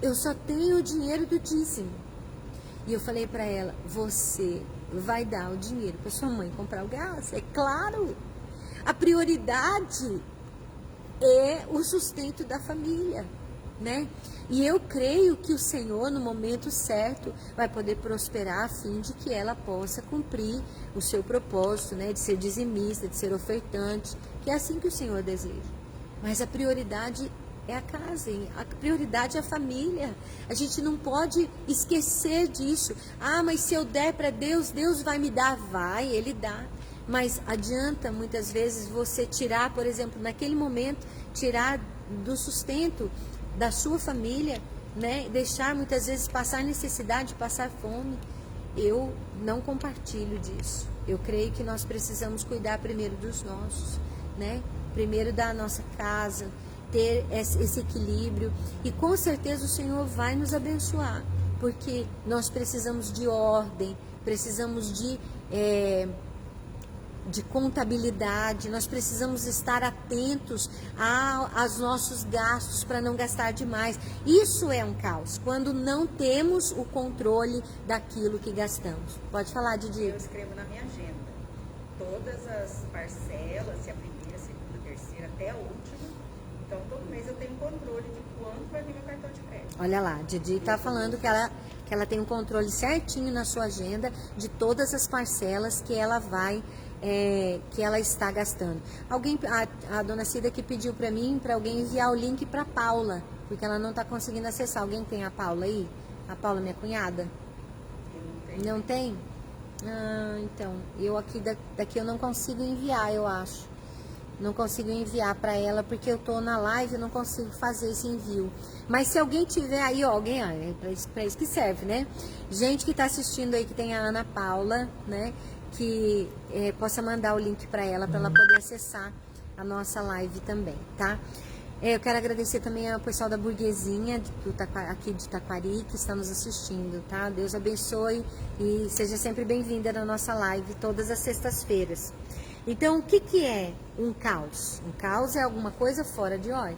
Eu só tenho o dinheiro do dízimo. E eu falei para ela: você vai dar o dinheiro para sua mãe comprar o gás? É claro! A prioridade é o sustento da família, né? E eu creio que o Senhor, no momento certo, vai poder prosperar a fim de que ela possa cumprir o seu propósito, né? De ser dizimista, de ser ofertante, que é assim que o Senhor deseja. Mas a prioridade é a casa, a prioridade é a família. A gente não pode esquecer disso. Ah, mas se eu der para Deus, Deus vai me dar. Vai, Ele dá. Mas adianta muitas vezes você tirar, por exemplo, naquele momento, tirar do sustento da sua família, né? Deixar muitas vezes passar necessidade, passar fome. Eu não compartilho disso. Eu creio que nós precisamos cuidar primeiro dos nossos, né? Primeiro da nossa casa, ter esse equilíbrio. E com certeza o Senhor vai nos abençoar, porque nós precisamos de ordem, precisamos de contabilidade, nós precisamos estar atentos aos nossos gastos para não gastar demais. Isso é um caos, quando não temos o controle daquilo que gastamos. Pode falar, Didi. Eu escrevo na minha agenda todas as parcelas, se a primeira, a segunda, a terceira, até a última. Então, todo mês eu tenho controle de quanto vai vir meu cartão de crédito. Olha lá, Didi está falando que ela tem um controle certinho na sua agenda de todas as parcelas que ela vai que ela está gastando. A dona Cida que pediu para mim, para alguém enviar o link para Paula, porque ela não está conseguindo acessar. Alguém tem a Paula aí? A Paula, minha cunhada? Não tem? Ah, então, eu daqui eu não consigo enviar, eu acho. Não consigo enviar para ela, porque eu tô na live e não consigo fazer esse envio. Mas se alguém tiver aí, ó, alguém, é para isso que serve, né? Gente que tá assistindo aí, que tem a Ana Paula, né? Que possa mandar o link para ela poder acessar a nossa live também, tá? Eu quero agradecer também ao pessoal da Burguesinha, aqui de Taquari, que está nos assistindo, tá? Deus abençoe e seja sempre bem-vinda na nossa live, todas as sextas-feiras. Então, o que é um caos? Um caos é alguma coisa fora de ordem.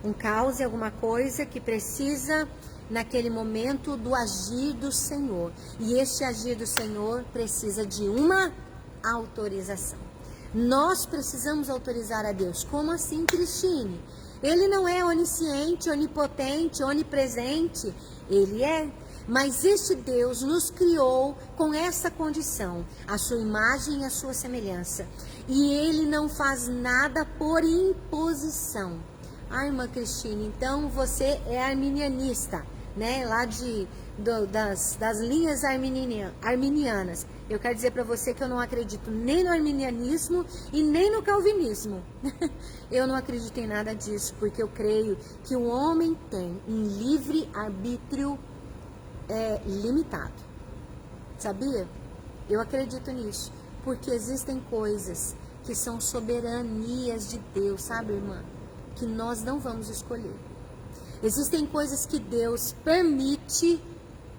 Um caos é alguma coisa que precisa, naquele momento, do agir do Senhor. E este agir do Senhor precisa de uma autorização. Nós precisamos autorizar a Deus. Como assim, Cristine? Ele não é onisciente, onipotente, onipresente. Ele é. Mas este Deus nos criou com essa condição, a sua imagem e a sua semelhança. E Ele não faz nada por imposição. Ah, irmã Cristine, então você é arminianista, né? Lá das linhas arminianas. Eu quero dizer para você que eu não acredito nem no arminianismo e nem no calvinismo. Eu não acredito em nada disso, porque eu creio que o homem tem um livre arbítrio limitado. Sabia? Eu acredito nisso, porque existem coisas que são soberanias de Deus, sabe, irmã? Que nós não vamos escolher. Existem coisas que Deus permite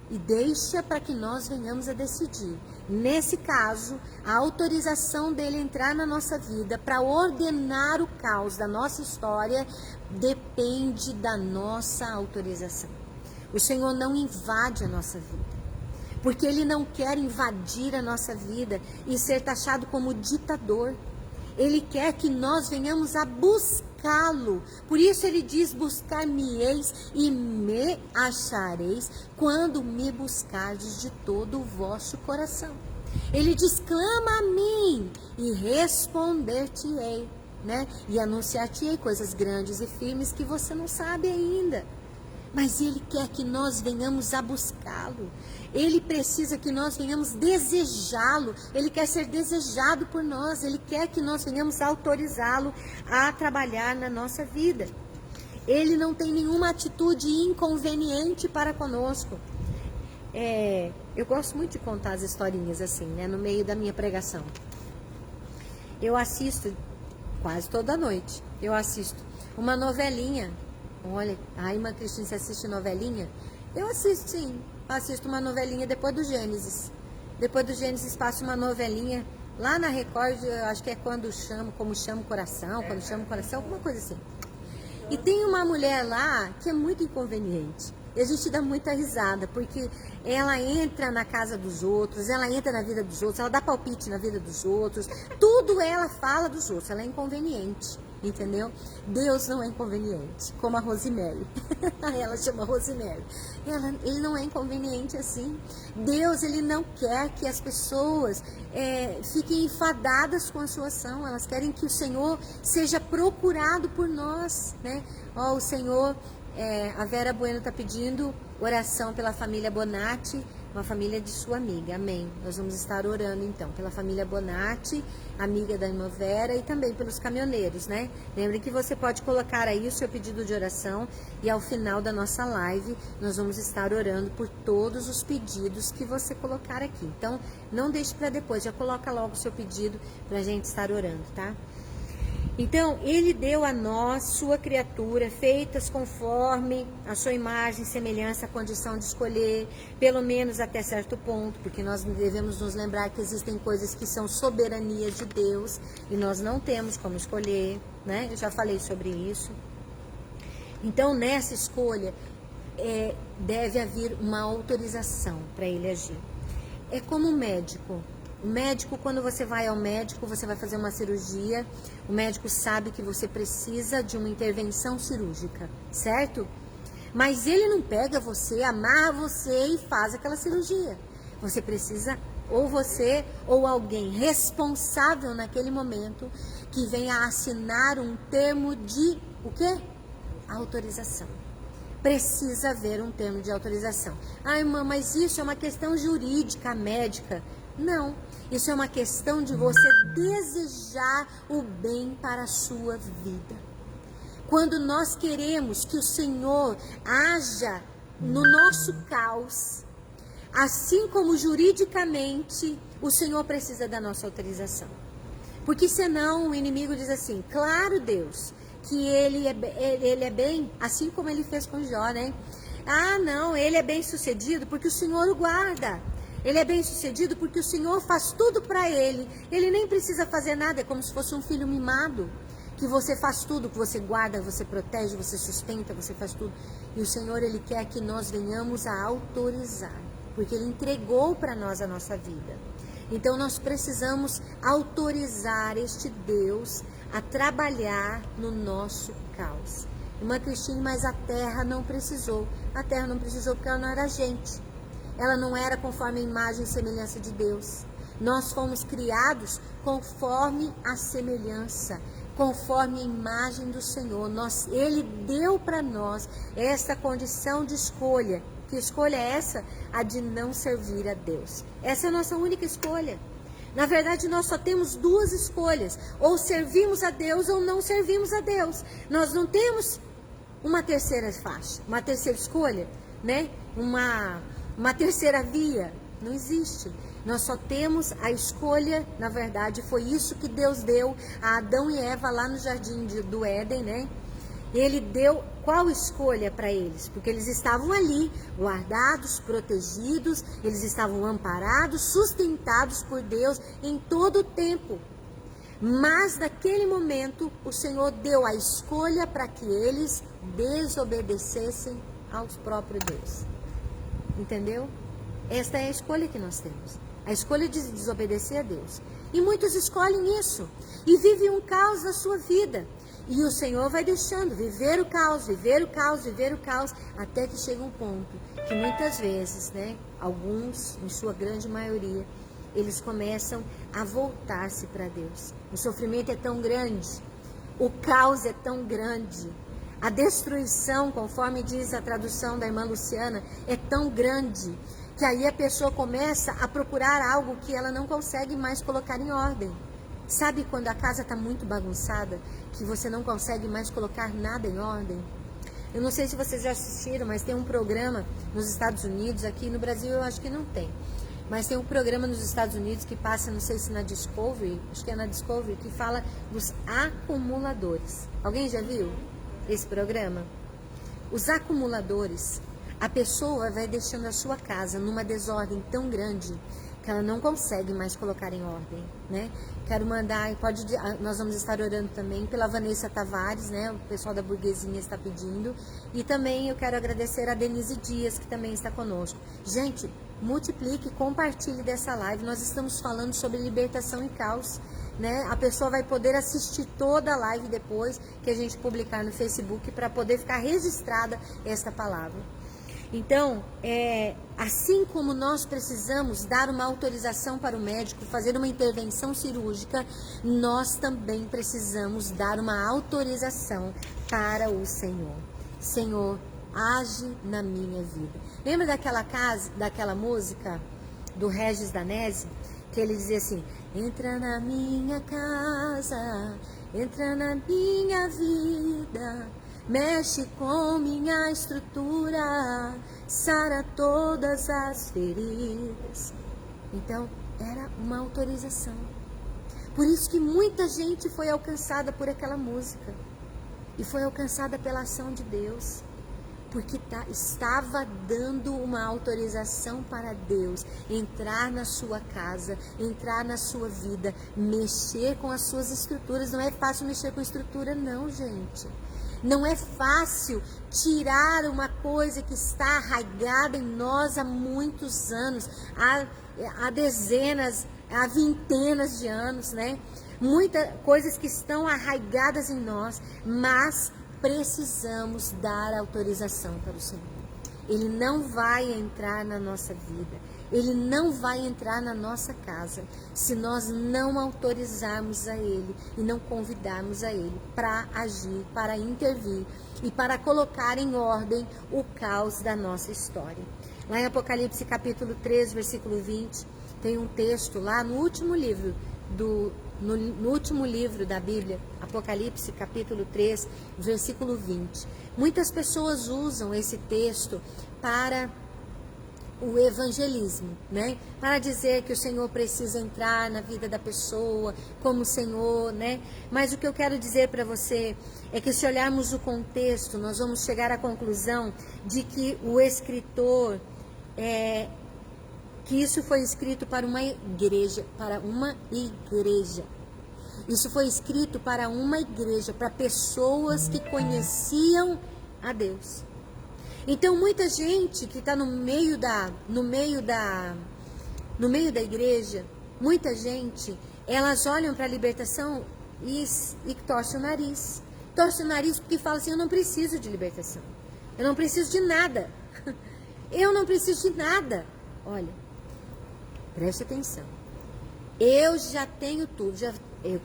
e deixa para que nós venhamos a decidir. Nesse caso, a autorização dele entrar na nossa vida para ordenar o caos da nossa história depende da nossa autorização. O Senhor não invade a nossa vida, porque Ele não quer invadir a nossa vida e ser taxado como ditador. Ele quer que nós venhamos a buscá-lo. Por isso Ele diz: buscar-me-eis e me achareis quando me buscardes de todo o vosso coração. Ele diz: clama a mim e responder-te-ei. né? E anunciar-te-ei coisas grandes e firmes que você não sabe ainda. Mas Ele quer que nós venhamos a buscá-lo. Ele precisa que nós venhamos desejá-lo. Ele quer ser desejado por nós. Ele quer que nós venhamos autorizá-lo a trabalhar na nossa vida. Ele não tem nenhuma atitude inconveniente para conosco. Eu gosto muito de contar as historinhas assim, né? No meio da minha pregação. Eu assisto quase toda noite. Eu assisto uma novelinha. Olha, irmã Cristina, você assiste novelinha? Eu assisto, sim. Assisto uma novelinha depois do Gênesis. Depois do Gênesis passa uma novelinha lá na Record, acho que é quando chama o coração, alguma coisa assim. E tem uma mulher lá que é muito inconveniente. E a gente dá muita risada, porque ela entra na casa dos outros, ela entra na vida dos outros, ela dá palpite na vida dos outros, tudo ela fala dos outros, ela é inconveniente, entendeu? Deus não é inconveniente, como a Rosemary. Ela chama Rosemary. Ele não é inconveniente assim. Deus, Ele não quer que as pessoas fiquem enfadadas com a sua ação, elas querem que o Senhor seja procurado por nós, né? O Senhor... a Vera Bueno está pedindo oração pela família Bonatti, uma família de sua amiga, amém. Nós vamos estar orando então pela família Bonatti, amiga da irmã Vera, e também pelos caminhoneiros, né? Lembre que você pode colocar aí o seu pedido de oração e ao final da nossa live nós vamos estar orando por todos os pedidos que você colocar aqui. Então não deixe para depois, já coloca logo o seu pedido para a gente estar orando, tá? Então, Ele deu a nós, sua criatura, feitas conforme a sua imagem, semelhança, a condição de escolher, pelo menos até certo ponto, porque nós devemos nos lembrar que existem coisas que são soberanias de Deus e nós não temos como escolher, né? Eu já falei sobre isso. Então, nessa escolha, deve haver uma autorização para Ele agir. É como um médico. O médico, quando você vai ao médico, você vai fazer uma cirurgia, o médico sabe que você precisa de uma intervenção cirúrgica, certo? Mas ele não pega você, amarra você e faz aquela cirurgia. Você precisa, ou você, ou alguém responsável naquele momento, que venha assinar um termo de, o quê? Autorização. Precisa haver um termo de autorização. Irmã, mas isso é uma questão jurídica, médica. Não, isso é uma questão de você desejar o bem para a sua vida. Quando nós queremos que o Senhor haja no nosso caos, assim como juridicamente, o Senhor precisa da nossa autorização. Porque senão o inimigo diz assim, claro Deus, que ele é bem, assim como ele fez com Jó, né? Ah não, ele é bem sucedido porque o Senhor o guarda. Ele é bem sucedido porque o Senhor faz tudo para ele. Ele nem precisa fazer nada, é como se fosse um filho mimado. Que você faz tudo, que você guarda, você protege, você sustenta, você faz tudo. E o Senhor, Ele quer que nós venhamos a autorizar. Porque Ele entregou para nós a nossa vida. Então nós precisamos autorizar este Deus a trabalhar no nosso caos. Irmã Cristina, mas a terra não precisou. A terra não precisou porque ela não era gente. Ela não era conforme a imagem e semelhança de Deus. Nós fomos criados conforme a semelhança, conforme a imagem do Senhor. Ele deu para nós essa condição de escolha. Que escolha é essa? A de não servir a Deus. Essa é a nossa única escolha. Na verdade, nós só temos duas escolhas. Ou servimos a Deus ou não servimos a Deus. Nós não temos uma terceira faixa, uma terceira escolha, né? Uma terceira via, não existe. Nós só temos a escolha, na verdade, foi isso que Deus deu a Adão e Eva lá no jardim do Éden, né? Ele deu qual escolha para eles? Porque eles estavam ali, guardados, protegidos, eles estavam amparados, sustentados por Deus em todo o tempo. Mas naquele momento, o Senhor deu a escolha para que eles desobedecessem ao próprio Deus. Entendeu? Esta é a escolha que nós temos. A escolha de desobedecer a Deus. E muitos escolhem isso. E vivem um caos na sua vida. E o Senhor vai deixando viver o caos, viver o caos, viver o caos. Até que chega um ponto que muitas vezes, né? Alguns, em sua grande maioria, eles começam a voltar-se para Deus. O sofrimento é tão grande O caos é tão grande. A destruição, conforme diz a tradução da irmã Luciana, é tão grande que aí a pessoa começa a procurar algo que ela não consegue mais colocar em ordem. Sabe quando a casa está muito bagunçada, que você não consegue mais colocar nada em ordem? Eu não sei se vocês já assistiram, mas tem um programa nos Estados Unidos, aqui no Brasil eu acho que não tem. Mas tem um programa nos Estados Unidos que passa, não sei se na Discovery, acho que é na Discovery, que fala dos acumuladores. Alguém já viu esse programa? Os acumuladores, a pessoa vai deixando a sua casa numa desordem tão grande que ela não consegue mais colocar em ordem, né? Quero mandar, nós vamos estar orando também pela Vanessa Tavares, né? O pessoal da Burguesinha está pedindo. E também eu quero agradecer a Denise Dias, que também está conosco. Gente, multiplique, compartilhe dessa live. Nós estamos falando sobre libertação e caos, né? A pessoa vai poder assistir toda a live depois que a gente publicar no Facebook para poder ficar registrada esta palavra. Então, assim como nós precisamos dar uma autorização para o médico fazer uma intervenção cirúrgica, nós também precisamos dar uma autorização para o Senhor. Senhor, age na minha vida. Lembra daquela música do Regis Danese? Que ele dizia assim: entra na minha casa, entra na minha vida, mexe com minha estrutura, sara todas as feridas. Então, era uma autorização. Por isso que muita gente foi alcançada por aquela música. E foi alcançada pela ação de Deus. Porque estava dando uma autorização para Deus entrar na sua casa, entrar na sua vida, mexer com as suas estruturas. Não é fácil mexer com estrutura, não, gente. Não é fácil tirar uma coisa que está arraigada em nós há muitos anos, há dezenas, há vintenas de anos, né? Muitas coisas que estão arraigadas em nós, mas precisamos dar autorização para o Senhor. Ele não vai entrar na nossa vida, Ele não vai entrar na nossa casa se nós não autorizarmos a Ele e não convidarmos a Ele para agir, para intervir e para colocar em ordem o caos da nossa história. Lá em Apocalipse capítulo 3, versículo 20, tem um texto lá no último livro no último livro da Bíblia, Apocalipse capítulo 3, versículo 20. Muitas pessoas usam esse texto para o evangelismo, né? Para dizer que o Senhor precisa entrar na vida da pessoa como Senhor, né? Mas o que eu quero dizer para você é que, se olharmos o contexto, nós vamos chegar à conclusão de que o escritor que isso foi escrito para uma igreja, Isso foi escrito para uma igreja, para pessoas que conheciam a Deus. Então, muita gente que está no meio da igreja, muita gente, elas olham para a libertação e torcem o nariz. Torce o nariz porque fala assim: eu não preciso de libertação. Eu não preciso de nada. Eu não preciso de nada. Olha, preste atenção. Eu já tenho tudo.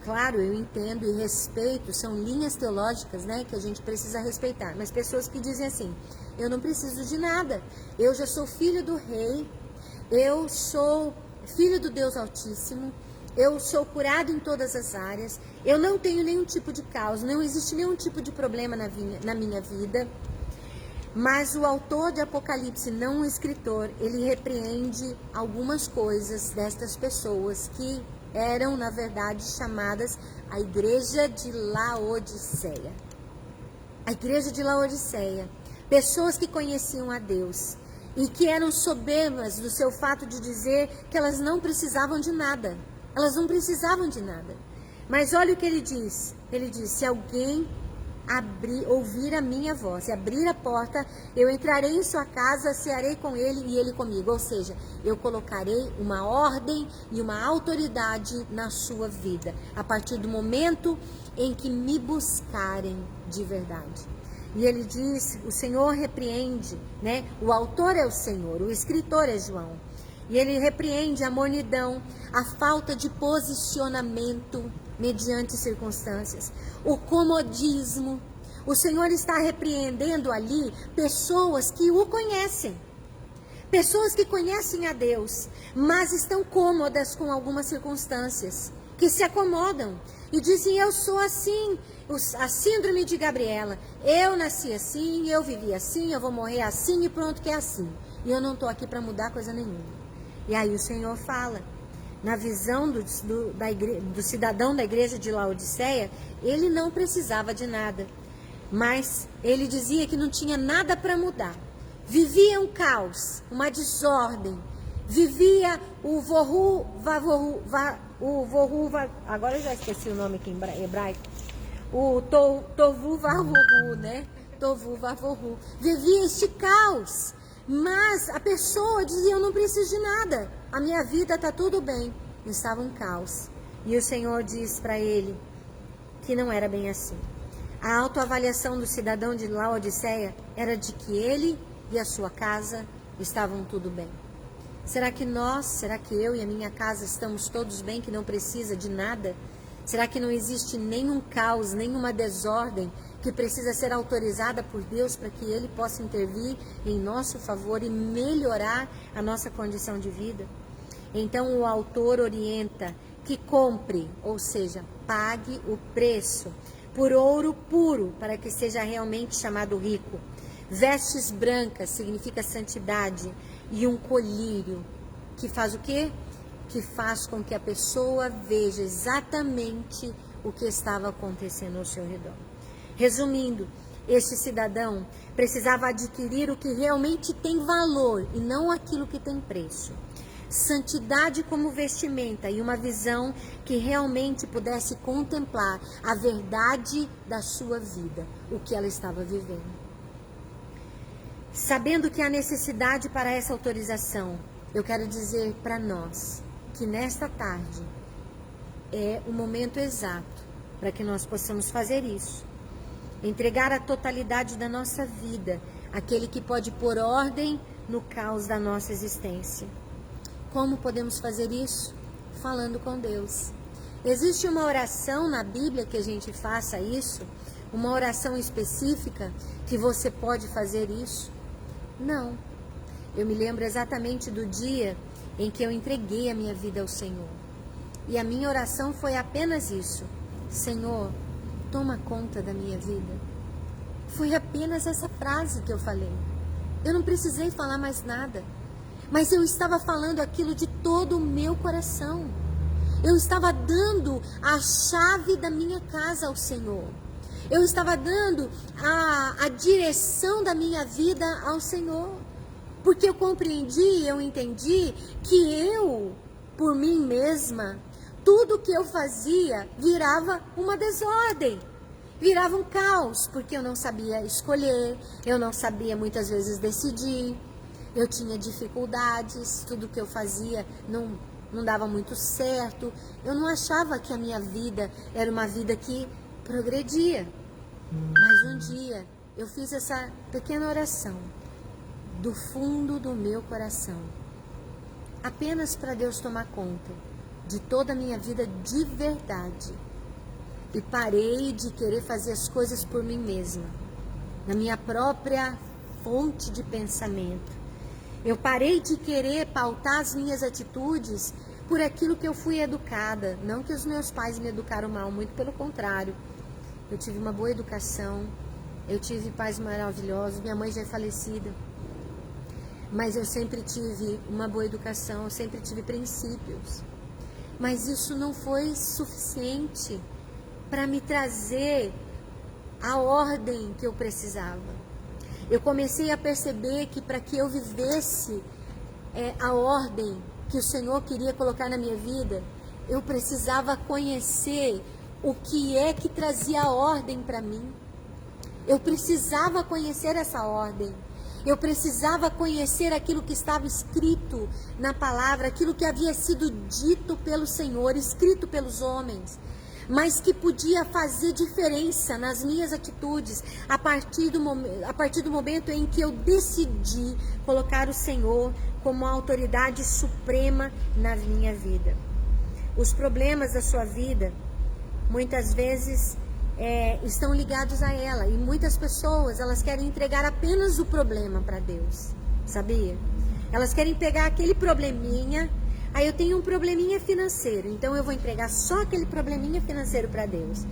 Claro, eu entendo e respeito, são linhas teológicas, né, que a gente precisa respeitar. Mas pessoas que dizem assim: eu não preciso de nada. Eu já sou filho do rei. Eu sou filho do Deus Altíssimo. Eu sou curado em todas as áreas. Eu não tenho nenhum tipo de causa. Não existe nenhum tipo de problema na minha vida. Mas o autor de Apocalipse, não o escritor, ele repreende algumas coisas destas pessoas que eram, na verdade, chamadas a igreja de Laodiceia. A igreja de Laodiceia. Pessoas que conheciam a Deus e que eram soberbas do seu fato de dizer que elas não precisavam de nada. Elas não precisavam de nada. Mas olha o que ele diz. Ele diz: se alguém ouvir a minha voz, se abrir a porta, eu entrarei em sua casa, cearei com ele e ele comigo. Ou seja, eu colocarei uma ordem e uma autoridade na sua vida, a partir do momento em que me buscarem de verdade. E ele diz, o Senhor repreende, né? O autor é o Senhor, o escritor é João. E ele repreende a mornidão, a falta de posicionamento, mediante circunstâncias. O comodismo. O Senhor está repreendendo ali pessoas que o conhecem. Pessoas que conhecem a Deus, mas estão cômodas com algumas circunstâncias, que se acomodam e dizem: eu sou assim, a síndrome de Gabriela, eu nasci assim, eu vivi assim, eu vou morrer assim e pronto que é assim. E eu não estou aqui para mudar coisa nenhuma. E aí o Senhor fala, na visão do cidadão da igreja de Laodiceia, ele não precisava de nada, mas ele dizia que não tinha nada para mudar. Vivia um caos, uma desordem, vivia o agora eu já esqueci o nome aqui em hebraico, o tovu vavorru, né? Tovu vavorru. Vivia este caos, mas a pessoa dizia: eu não preciso de nada, a minha vida está tudo bem. Estava um caos. E o Senhor diz para ele que não era bem assim. A autoavaliação do cidadão de Laodiceia era de que ele e a sua casa estavam tudo bem. Será que eu e a minha casa estamos todos bem, que não precisa de nada? Será que não existe nenhum caos, nenhuma desordem que precisa ser autorizada por Deus para que Ele possa intervir em nosso favor e melhorar a nossa condição de vida? Então o autor orienta que compre, ou seja, pague o preço por ouro puro para que seja realmente chamado rico. Vestes brancas significa santidade e um colírio que faz o quê? Que faz com que a pessoa veja exatamente o que estava acontecendo ao seu redor. Resumindo, este cidadão precisava adquirir o que realmente tem valor e não aquilo que tem preço. Santidade como vestimenta e uma visão que realmente pudesse contemplar a verdade da sua vida, o que ela estava vivendo. Sabendo que há necessidade para essa autorização, eu quero dizer para nós que nesta tarde é o momento exato para que nós possamos fazer isso. Entregar a totalidade da nossa vida àquele que pode pôr ordem no caos da nossa existência. Como podemos fazer isso? Falando com Deus. Existe uma oração na Bíblia que a gente faça isso? Uma oração específica que você pode fazer isso? Não. Eu me lembro exatamente do dia em que eu entreguei a minha vida ao Senhor. E a minha oração foi apenas isso: Senhor, toma conta da minha vida. Foi apenas essa frase que eu falei. Eu não precisei falar mais nada. Mas eu estava falando aquilo de todo o meu coração. Eu estava dando a chave da minha casa ao Senhor. Eu estava dando a direção da minha vida ao Senhor. Porque eu compreendi, eu entendi que eu, por mim mesma, tudo que eu fazia virava uma desordem. Virava um caos, porque eu não sabia escolher, eu não sabia muitas vezes decidir. Eu tinha dificuldades, tudo que eu fazia não dava muito certo. Eu não achava que a minha vida era uma vida que progredia. Mas um dia eu fiz essa pequena oração do fundo do meu coração, apenas para Deus tomar conta de toda a minha vida de verdade. E parei de querer fazer as coisas por mim mesma, na minha própria fonte de pensamento. Eu parei de querer pautar as minhas atitudes por aquilo que eu fui educada. Não que os meus pais me educaram mal, muito pelo contrário. Eu tive uma boa educação, eu tive pais maravilhosos, minha mãe já é falecida. Mas eu sempre tive uma boa educação, eu sempre tive princípios. Mas isso não foi suficiente para me trazer a ordem que eu precisava. Eu comecei a perceber que para que eu vivesse a ordem que o Senhor queria colocar na minha vida, eu precisava conhecer o que é que trazia a ordem para mim. Eu precisava conhecer essa ordem. Eu precisava conhecer aquilo que estava escrito na palavra, aquilo que havia sido dito pelo Senhor, escrito pelos homens, mas que podia fazer diferença nas minhas atitudes a partir do momento em que eu decidi colocar o Senhor como a autoridade suprema na minha vida. Os problemas da sua vida muitas vezes estão ligados a ela. E muitas pessoas, elas querem entregar apenas o problema para Deus, sabia? Elas querem pegar aquele probleminha. Aí eu tenho um probleminha financeiro, então eu vou entregar só aquele probleminha financeiro para Deus.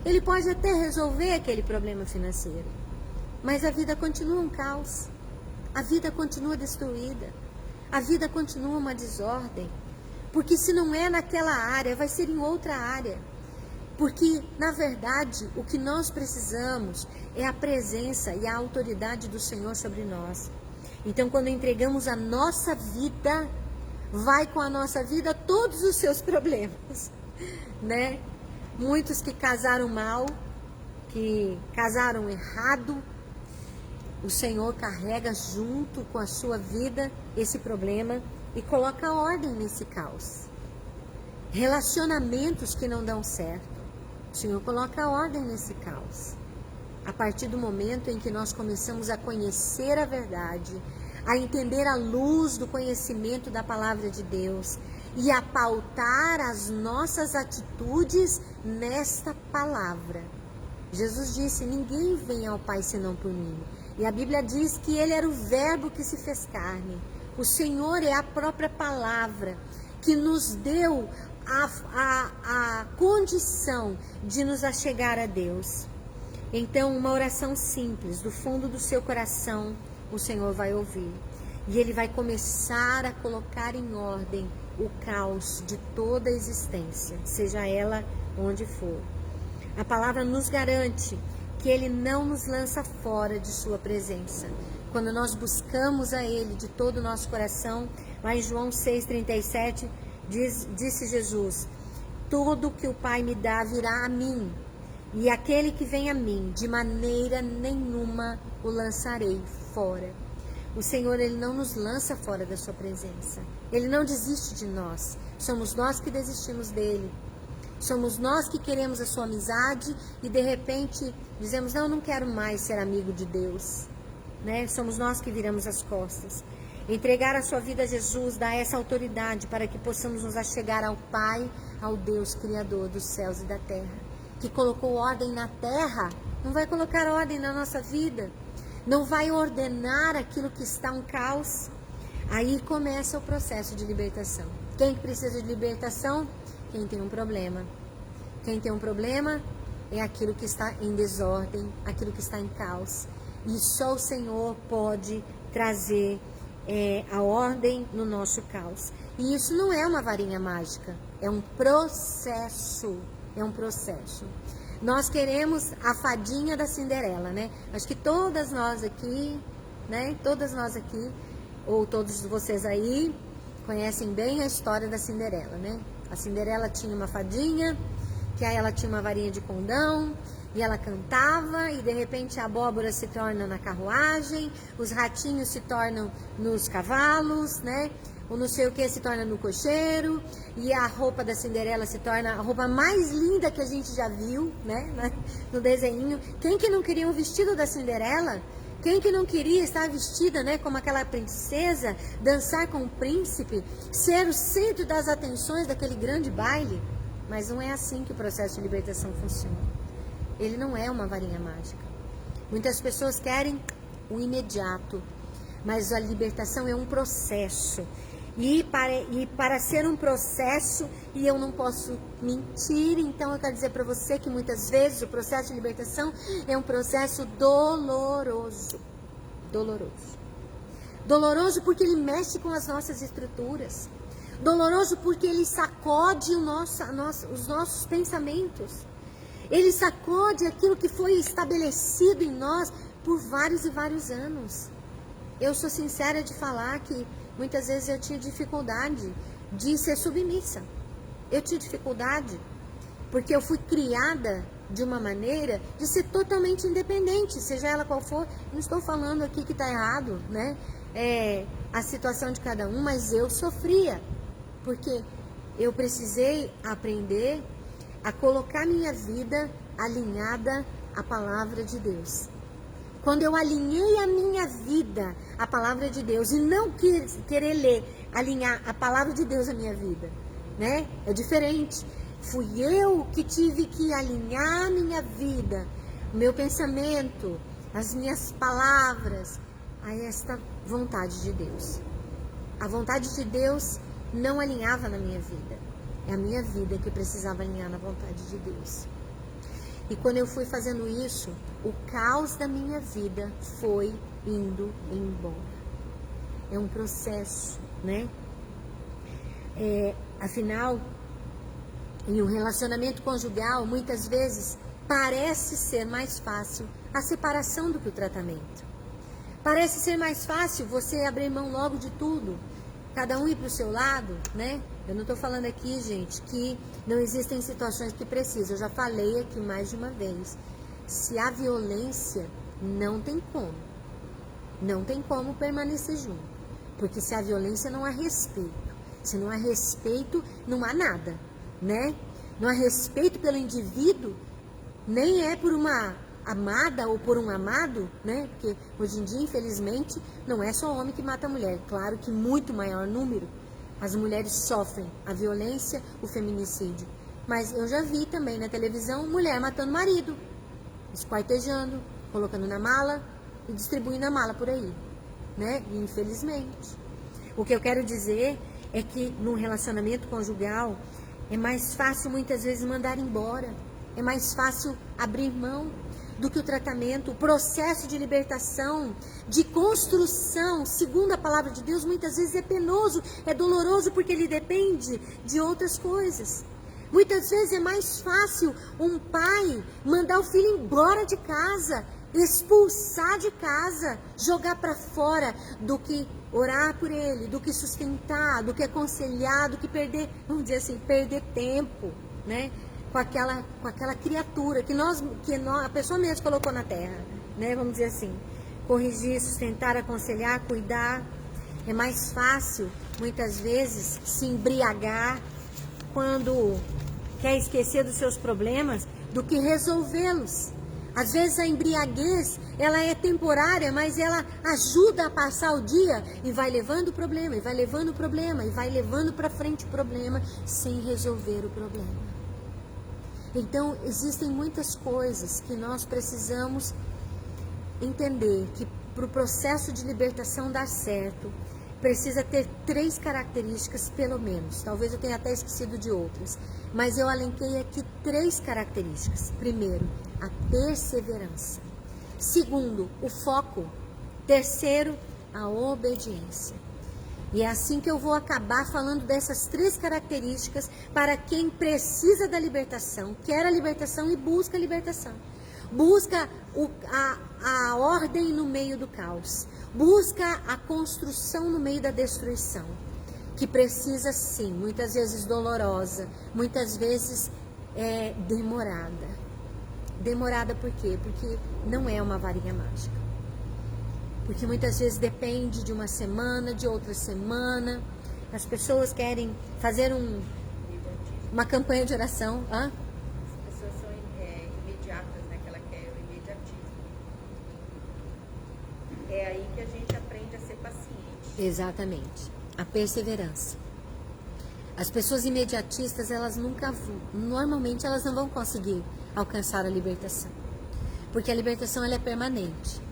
Ele pode até resolver aquele problema financeiro, mas a vida continua um caos. A vida continua destruída. A vida continua uma desordem. Porque se não é naquela área, vai ser em outra área. Porque, na verdade, o que nós precisamos é a presença e a autoridade do Senhor sobre nós. Então, quando entregamos a nossa vida, vai com a nossa vida todos os seus problemas, né? Muitos que casaram mal, que casaram errado, o Senhor carrega junto com a sua vida esse problema e coloca ordem nesse caos. Relacionamentos que não dão certo, o Senhor coloca ordem nesse caos. A partir do momento em que nós começamos a conhecer a verdade, a entender a luz do conhecimento da palavra de Deus e a pautar as nossas atitudes nesta palavra. Jesus disse: ninguém vem ao Pai senão por mim. E a Bíblia diz que Ele era o verbo que se fez carne. O Senhor é a própria palavra que nos deu a condição de nos achegar a Deus. Então, uma oração simples, do fundo do seu coração, o Senhor vai ouvir. E Ele vai começar a colocar em ordem o caos de toda a existência, seja ela onde for. A palavra nos garante que Ele não nos lança fora de sua presença. Quando nós buscamos a Ele de todo o nosso coração, lá em João 6,37, disse Jesus: tudo que o Pai me dá virá a mim, e aquele que vem a mim, de maneira nenhuma o lançarei fora. O Senhor, Ele não nos lança fora da sua presença. Ele não desiste de nós. Somos nós que desistimos dele. Somos nós que queremos a sua amizade e de repente dizemos: não, não quero mais ser amigo de Deus, né? Somos nós que viramos as costas. Entregar a sua vida a Jesus dá essa autoridade para que possamos nos achegar ao Pai, ao Deus Criador dos céus e da terra, que colocou ordem na terra. Não vai colocar ordem na nossa vida, não vai ordenar aquilo que está um caos. Aí começa o processo de libertação. Quem precisa de libertação? Quem tem um problema. Quem tem um problema é aquilo que está em desordem, aquilo que está em caos. E só o Senhor pode trazer a ordem no nosso caos. E isso não é uma varinha mágica, é um processo. É um processo. Nós queremos a fadinha da Cinderela, né? Acho que todas nós aqui, né? Todas nós aqui, ou todos vocês aí, conhecem bem a história da Cinderela, né? A Cinderela tinha uma fadinha, que aí ela tinha uma varinha de condão, e ela cantava, e de repente a abóbora se torna na carruagem, os ratinhos se tornam nos cavalos, né? O não sei o que se torna no cocheiro, e a roupa da Cinderela se torna a roupa mais linda que a gente já viu, né? No desenho. Quem que não queria um vestido da Cinderela? Quem que não queria estar vestida, né, como aquela princesa, dançar com o príncipe, ser o centro das atenções daquele grande baile? Mas não é assim que o processo de libertação funciona. Ele não é uma varinha mágica. Muitas pessoas querem o imediato, mas a libertação é um processo. E para ser um processo, e eu não posso mentir, então eu quero dizer para você que muitas vezes o processo de libertação é um processo doloroso. Doloroso. Doloroso porque ele mexe com as nossas estruturas. Doloroso porque ele sacode os nossos pensamentos. Ele sacode aquilo que foi estabelecido em nós por vários e vários anos. Eu sou sincera de falar que muitas vezes eu tinha dificuldade de ser submissa. Eu tinha dificuldade porque eu fui criada de uma maneira de ser totalmente independente, seja ela qual for. Não estou falando aqui que está errado, né? É a situação de cada um, mas eu sofria. Porque eu precisei aprender a colocar minha vida alinhada à palavra de Deus. Quando eu alinhei a minha vida à palavra de Deus e não querer alinhar a palavra de Deus à minha vida, né? É diferente. Fui eu que tive que alinhar minha vida, o meu pensamento, as minhas palavras a esta vontade de Deus. A vontade de Deus não alinhava na minha vida. É a minha vida que precisava alinhar na vontade de Deus. E quando eu fui fazendo isso, o caos da minha vida foi indo embora. É um processo, né? Afinal, em um relacionamento conjugal, muitas vezes parece ser mais fácil a separação do que o tratamento. Parece ser mais fácil você abrir mão logo de tudo, cada um ir para o seu lado, né? Eu não estou falando aqui, gente, que não existem situações que precisam. Eu já falei aqui mais de uma vez. Se há violência, não tem como. Não tem como permanecer junto. Porque se há violência, não há respeito. Se não há respeito, não há nada, né? Não há respeito pelo indivíduo, nem é por uma amada ou por um amado, né? Porque hoje em dia, infelizmente, não é só homem que mata a mulher. Claro que muito maior número, as mulheres sofrem a violência, o feminicídio. Mas eu já vi também na televisão mulher matando marido, esquartejando, colocando na mala e distribuindo a mala por aí, né? E, infelizmente. O que eu quero dizer é que num relacionamento conjugal é mais fácil muitas vezes mandar embora, é mais fácil abrir mão do que o tratamento. O processo de libertação, de construção, segundo a palavra de Deus, muitas vezes é penoso, é doloroso, porque ele depende de outras coisas. Muitas vezes é mais fácil um pai mandar o filho embora de casa, expulsar de casa, jogar para fora, do que orar por ele, do que sustentar, do que aconselhar, do que perder, vamos dizer assim, perder tempo, né? Com aquela criatura que a pessoa mesmo colocou na terra, né? Vamos dizer assim, corrigir, sustentar, aconselhar, cuidar. É mais fácil, muitas vezes, se embriagar quando quer esquecer dos seus problemas do que resolvê-los. Às vezes a embriaguez, ela é temporária, mas ela ajuda a passar o dia e vai levando o problema, e vai levando o problema, e vai levando para frente o problema, sem resolver o problema. Então, existem muitas coisas que nós precisamos entender, que para o processo de libertação dar certo, precisa ter 3 características, pelo menos. Talvez eu tenha até esquecido de outras, mas eu alenquei aqui 3 características. Primeiro, a perseverança. Segundo, o foco. Terceiro, a obediência. E é assim que eu vou acabar falando dessas 3 características para quem precisa da libertação, quer a libertação e busca a libertação. Busca a ordem no meio do caos. Busca a construção no meio da destruição. Que precisa sim, muitas vezes dolorosa, muitas vezes demorada. Demorada por quê? Porque não é uma varinha mágica. Porque muitas vezes depende de uma semana, de outra semana. As pessoas querem fazer uma campanha de oração. Hã? As pessoas são imediatas, né? Que ela quer o imediatismo. É aí que a gente aprende a ser paciente. Exatamente. A perseverança. As pessoas imediatistas, elas normalmente elas não vão conseguir alcançar a libertação. Porque a libertação ela é permanente.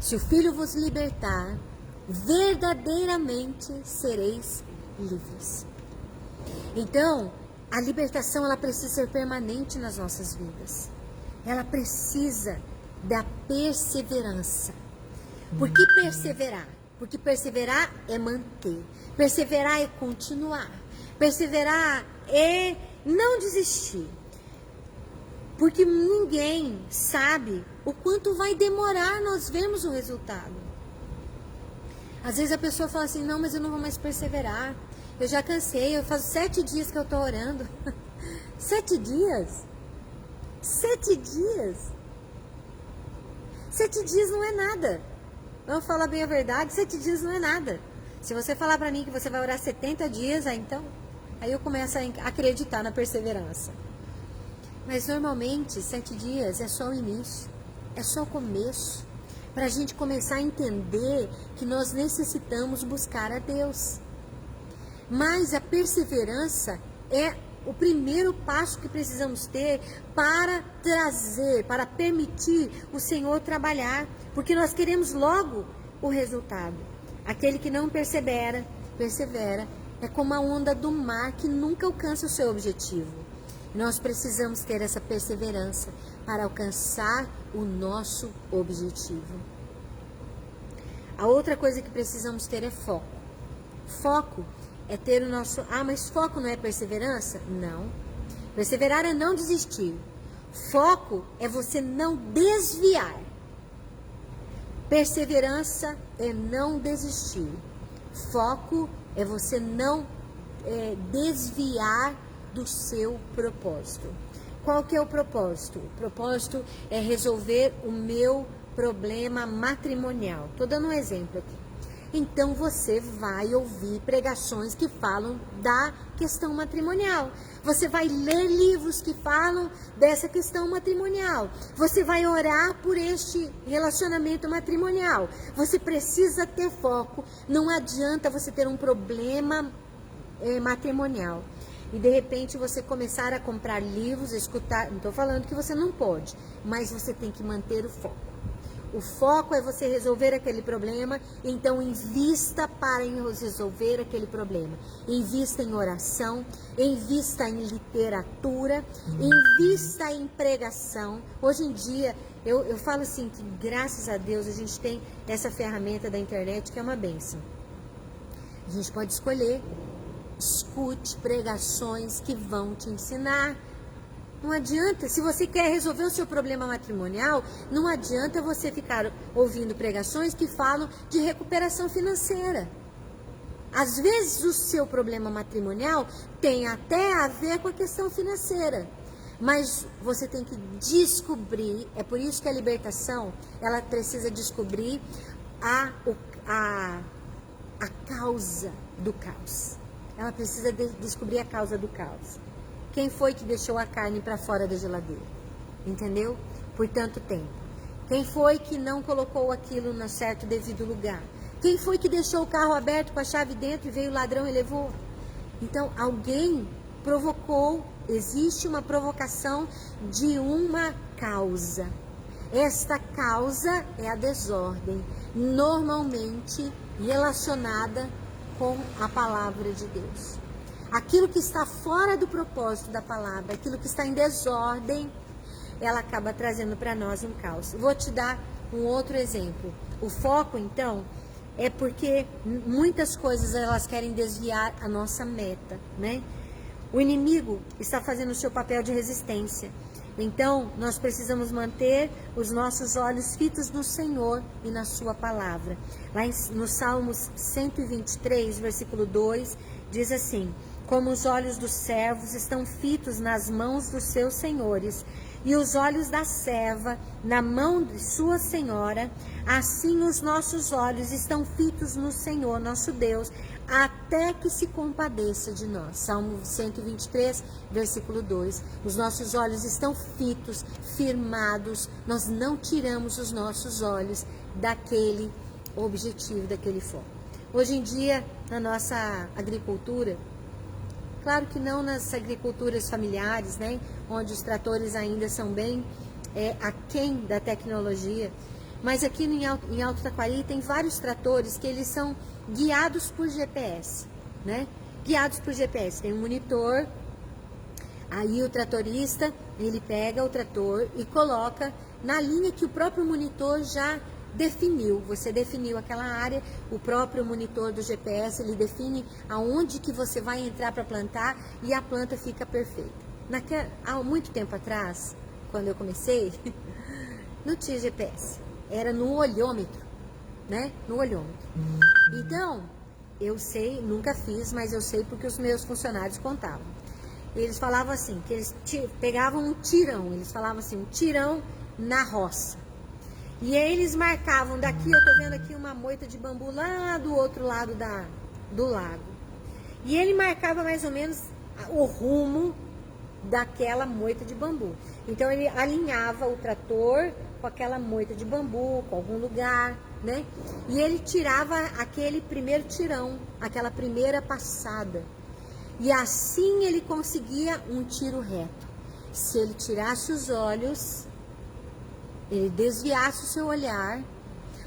Se o Filho vos libertar, verdadeiramente sereis livres. Então, a libertação ela precisa ser permanente nas nossas vidas. Ela precisa da perseverança. Por que perseverar? Porque perseverar é manter. Perseverar é continuar. Perseverar é não desistir. Porque ninguém sabe o quanto vai demorar nós vermos o resultado. Às vezes a pessoa fala assim, não, mas eu não vou mais perseverar. Eu já cansei, eu faço 7 dias que eu estou orando. 7 dias? 7 dias? 7 dias não é nada. Vamos falar bem a verdade, 7 dias não é nada. Se você falar para mim que você vai orar 70 dias, aí eu começo a acreditar na perseverança. Mas normalmente 7 dias é só o início, é só o começo, para a gente começar a entender que nós necessitamos buscar a Deus. Mas a perseverança é o primeiro passo que precisamos ter para trazer, para permitir o Senhor trabalhar, porque nós queremos logo o resultado. Aquele que não persevera, é como a onda do mar que nunca alcança o seu objetivo. Nós precisamos ter essa perseverança para alcançar o nosso objetivo. A outra coisa que precisamos ter é foco. Foco é ter o nosso... Ah, mas foco não é perseverança? Não. Perseverar é não desistir. Foco é você não desviar. Perseverança é não desistir. Foco é você não desviar do seu propósito. Qual que é o propósito? O propósito é resolver o meu problema matrimonial. Estou dando um exemplo aqui. Então você vai ouvir pregações que falam da questão matrimonial. Você vai ler livros que falam dessa questão matrimonial. Você vai orar por este relacionamento matrimonial. Você precisa ter foco. Não adianta você ter um problema matrimonial e de repente você começar a comprar livros, escutar. Não estou falando que você não pode, mas você tem que manter o foco. O foco é você resolver aquele problema, então invista para resolver aquele problema. Invista em oração, invista em literatura, invista em pregação. Hoje em dia, eu falo assim, que graças a Deus a gente tem essa ferramenta da internet que é uma bênção. A gente pode escolher, escute pregações que vão te ensinar. Não adianta, se você quer resolver o seu problema matrimonial, não adianta você ficar ouvindo pregações que falam de recuperação financeira. Às vezes o seu problema matrimonial tem até a ver com a questão financeira, mas você tem que descobrir, é por isso que a libertação, ela precisa descobrir a causa do caos. Ela precisa descobrir a causa do caos. Quem foi que deixou a carne para fora da geladeira? Entendeu? Por tanto tempo. Quem foi que não colocou aquilo no certo devido lugar? Quem foi que deixou o carro aberto com a chave dentro e veio o ladrão e levou? Então, alguém provocou, existe uma provocação de uma causa. Esta causa é a desordem, normalmente relacionada com a palavra de Deus. Aquilo que está fora do propósito da palavra, aquilo que está em desordem, ela acaba trazendo para nós um caos. Vou te dar um outro exemplo. O foco, então, é porque muitas coisas elas querem desviar a nossa meta, né? O inimigo está fazendo o seu papel de resistência. Então, nós precisamos manter os nossos olhos fitos no Senhor e na sua palavra. Lá no Salmos 123, versículo 2, diz assim: como os olhos dos servos estão fitos nas mãos dos seus senhores, e os olhos da serva na mão de sua senhora, assim os nossos olhos estão fitos no Senhor, nosso Deus, até que se compadeça de nós. Salmo 123, versículo 2. Os nossos olhos estão fitos, firmados, nós não tiramos os nossos olhos daquele objetivo, daquele foco. Hoje em dia, na nossa agricultura, claro que não nas agriculturas familiares, né, onde os tratores ainda são bem aquém da tecnologia, mas aqui em Alto Taquari tem vários tratores que eles são guiados por GPS, né? Guiados por GPS, tem um monitor, aí o tratorista, ele pega o trator e coloca na linha que o próprio monitor já definiu. Você definiu aquela área, o próprio monitor do GPS, ele define aonde que você vai entrar para plantar e a planta fica perfeita. Há muito tempo atrás, quando eu comecei, não tinha GPS, era no olhômetro, né? No olhômetro. Então, eu sei, nunca fiz, mas eu sei porque os meus funcionários contavam. Eles falavam assim, que eles pegavam um tirão, eles falavam assim, um tirão na roça. E aí eles marcavam daqui, eu tô vendo aqui uma moita de bambu lá do outro lado do lago. E ele marcava mais ou menos o rumo daquela moita de bambu. Então ele alinhava o trator com aquela moita de bambu, com algum lugar, né? E ele tirava aquele primeiro tirão, aquela primeira passada. e assim ele conseguia um tiro reto. Se ele tirasse os olhos, ele desviasse o seu olhar,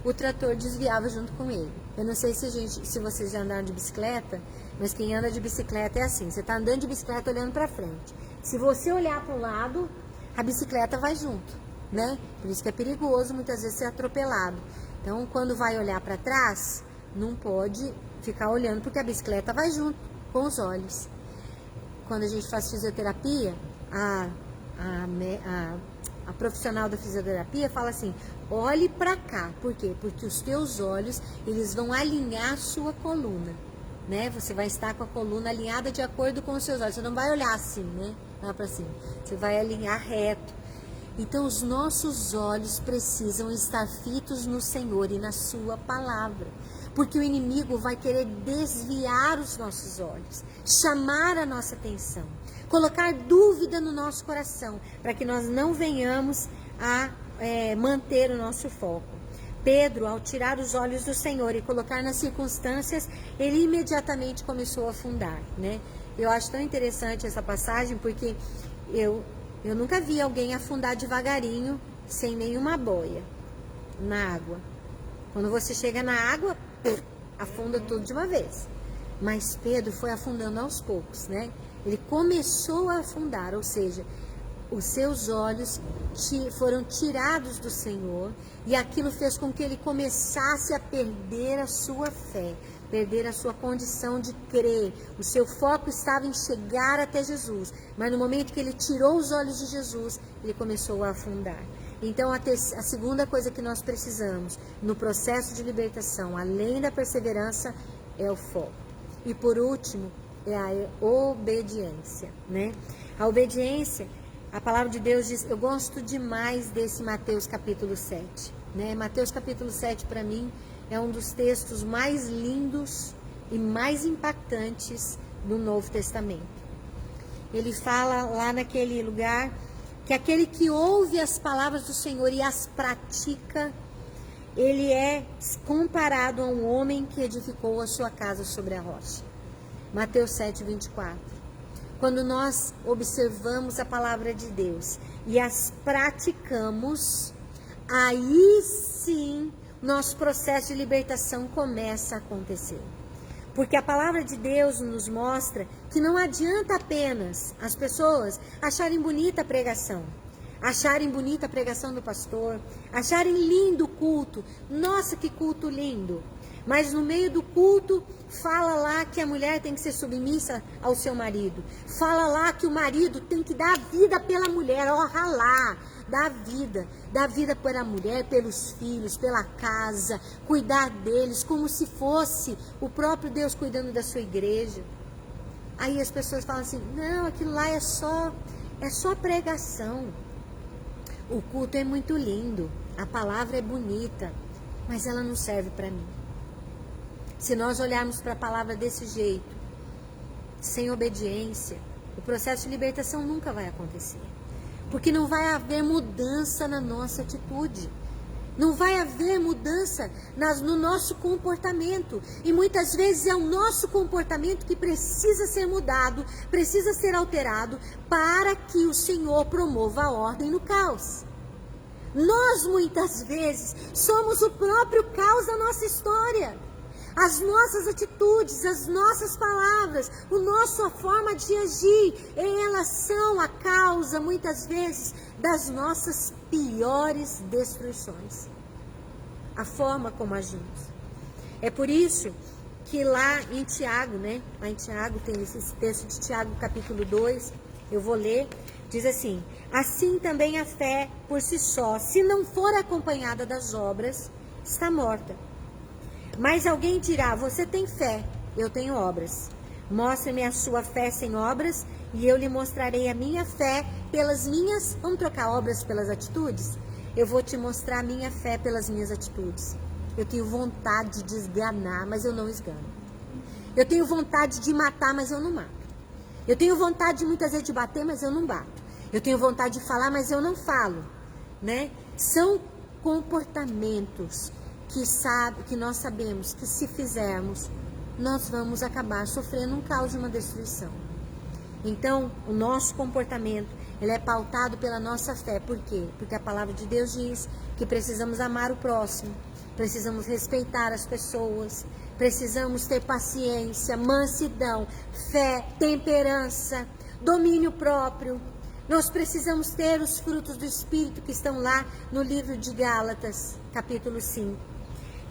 o trator desviava junto com ele. Eu não sei se vocês já andaram de bicicleta, mas quem anda de bicicleta é assim, você está andando de bicicleta olhando para frente. Se você olhar para o lado, a bicicleta vai junto, né? Por isso que é perigoso muitas vezes ser atropelado. Então, quando vai olhar para trás, não pode ficar olhando, porque a bicicleta vai junto com os olhos. Quando a gente faz fisioterapia, a profissional da fisioterapia fala assim, olhe para cá. Por quê? Porque os teus olhos, eles vão alinhar a sua coluna, né? Você vai estar com a coluna alinhada de acordo com os seus olhos. Você não vai olhar assim, né? Lá para cima. Você vai alinhar reto. Então, os nossos olhos precisam estar fitos no Senhor e na sua palavra. Porque o inimigo vai querer desviar os nossos olhos, chamar a nossa atenção, colocar dúvida no nosso coração, para que nós não venhamos a manter o nosso foco. Pedro, ao tirar os olhos do Senhor e colocar nas circunstâncias, ele imediatamente começou a afundar, né? Eu acho tão interessante essa passagem, porque eu nunca vi alguém afundar devagarinho, sem nenhuma boia, na água. Quando você chega na água, afunda tudo de uma vez. Mas Pedro foi afundando aos poucos, né? Ele começou a afundar, ou seja, os seus olhos foram tirados do Senhor, e aquilo fez com que ele começasse a perder a sua fé, perder a sua condição de crer. O seu foco estava em chegar até Jesus, mas no momento que ele tirou os olhos de Jesus, ele começou a afundar. Então, a segunda coisa que nós precisamos no processo de libertação, além da perseverança, é o foco. E por último, é a obediência, né? A obediência, a palavra de Deus diz, eu gosto demais desse Mateus capítulo 7, né? Mateus capítulo 7, para mim, é um dos textos mais lindos e mais impactantes do Novo Testamento. Ele fala lá naquele lugar que aquele que ouve as palavras do Senhor e as pratica, ele é comparado a um homem que edificou a sua casa sobre a rocha. Mateus 7, 24. Quando nós observamos a palavra de Deus e as praticamos, aí sim nosso processo de libertação começa a acontecer. Porque a palavra de Deus nos mostra que não adianta apenas as pessoas acharem bonita a pregação, acharem bonita a pregação do pastor, acharem lindo o culto. Nossa, que culto lindo! Mas no meio do culto, fala lá que a mulher tem que ser submissa ao seu marido. Fala lá que o marido tem que dar vida pela mulher, honra lá. Dá vida pela mulher, pelos filhos, pela casa, cuidar deles, como se fosse o próprio Deus cuidando da sua igreja. Aí as pessoas falam assim, não, aquilo lá é só pregação. O culto é muito lindo, a palavra é bonita, mas ela não serve para mim. Se nós olharmos para a palavra desse jeito, sem obediência, o processo de libertação nunca vai acontecer. Porque não vai haver mudança na nossa atitude. Não vai haver mudança no nosso comportamento. E muitas vezes é o nosso comportamento que precisa ser mudado, precisa ser alterado, para que o Senhor promova a ordem no caos. Nós muitas vezes somos o próprio caos da nossa história. As nossas atitudes, as nossas palavras, a nossa forma de agir, elas são a causa, muitas vezes, das nossas piores destruições. A forma como agimos. É por isso que lá em Tiago, né? Lá em Tiago tem esse texto de Tiago, capítulo 2, eu vou ler, diz assim, assim também a fé por si só, se não for acompanhada das obras, está morta. Mas alguém dirá, você tem fé, eu tenho obras. Mostre-me a sua fé sem obras e eu lhe mostrarei a minha fé pelas minhas... Vamos trocar obras pelas atitudes? Eu vou te mostrar a minha fé pelas minhas atitudes. Eu tenho vontade de esganar, mas eu não esgano. Eu tenho vontade de matar, mas eu não mato. Eu tenho vontade muitas vezes de bater, mas eu não bato. Eu tenho vontade de falar, mas eu não falo, né? São comportamentos que nós sabemos que se fizermos, nós vamos acabar sofrendo um caos e uma destruição. Então, o nosso comportamento, ele é pautado pela nossa fé. Por quê? Porque a palavra de Deus diz que precisamos amar o próximo, precisamos respeitar as pessoas, precisamos ter paciência, mansidão, fé, temperança, domínio próprio. Nós precisamos ter os frutos do Espírito que estão lá no livro de Gálatas, capítulo 5.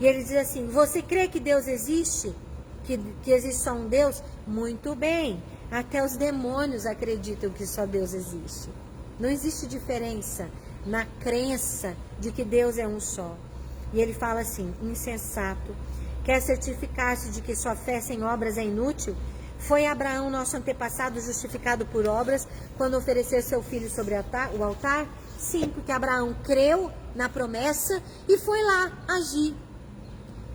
E ele diz assim: você crê que Deus existe? Que existe só um Deus? Muito bem. Até os demônios acreditam que só Deus existe. Não existe diferença na crença de que Deus é um só. E ele fala assim: insensato, quer certificar-se de que sua fé sem obras é inútil? Foi Abraão, nosso antepassado, justificado por obras quando ofereceu seu filho sobre o altar? Sim, porque Abraão creu na promessa e foi lá agir.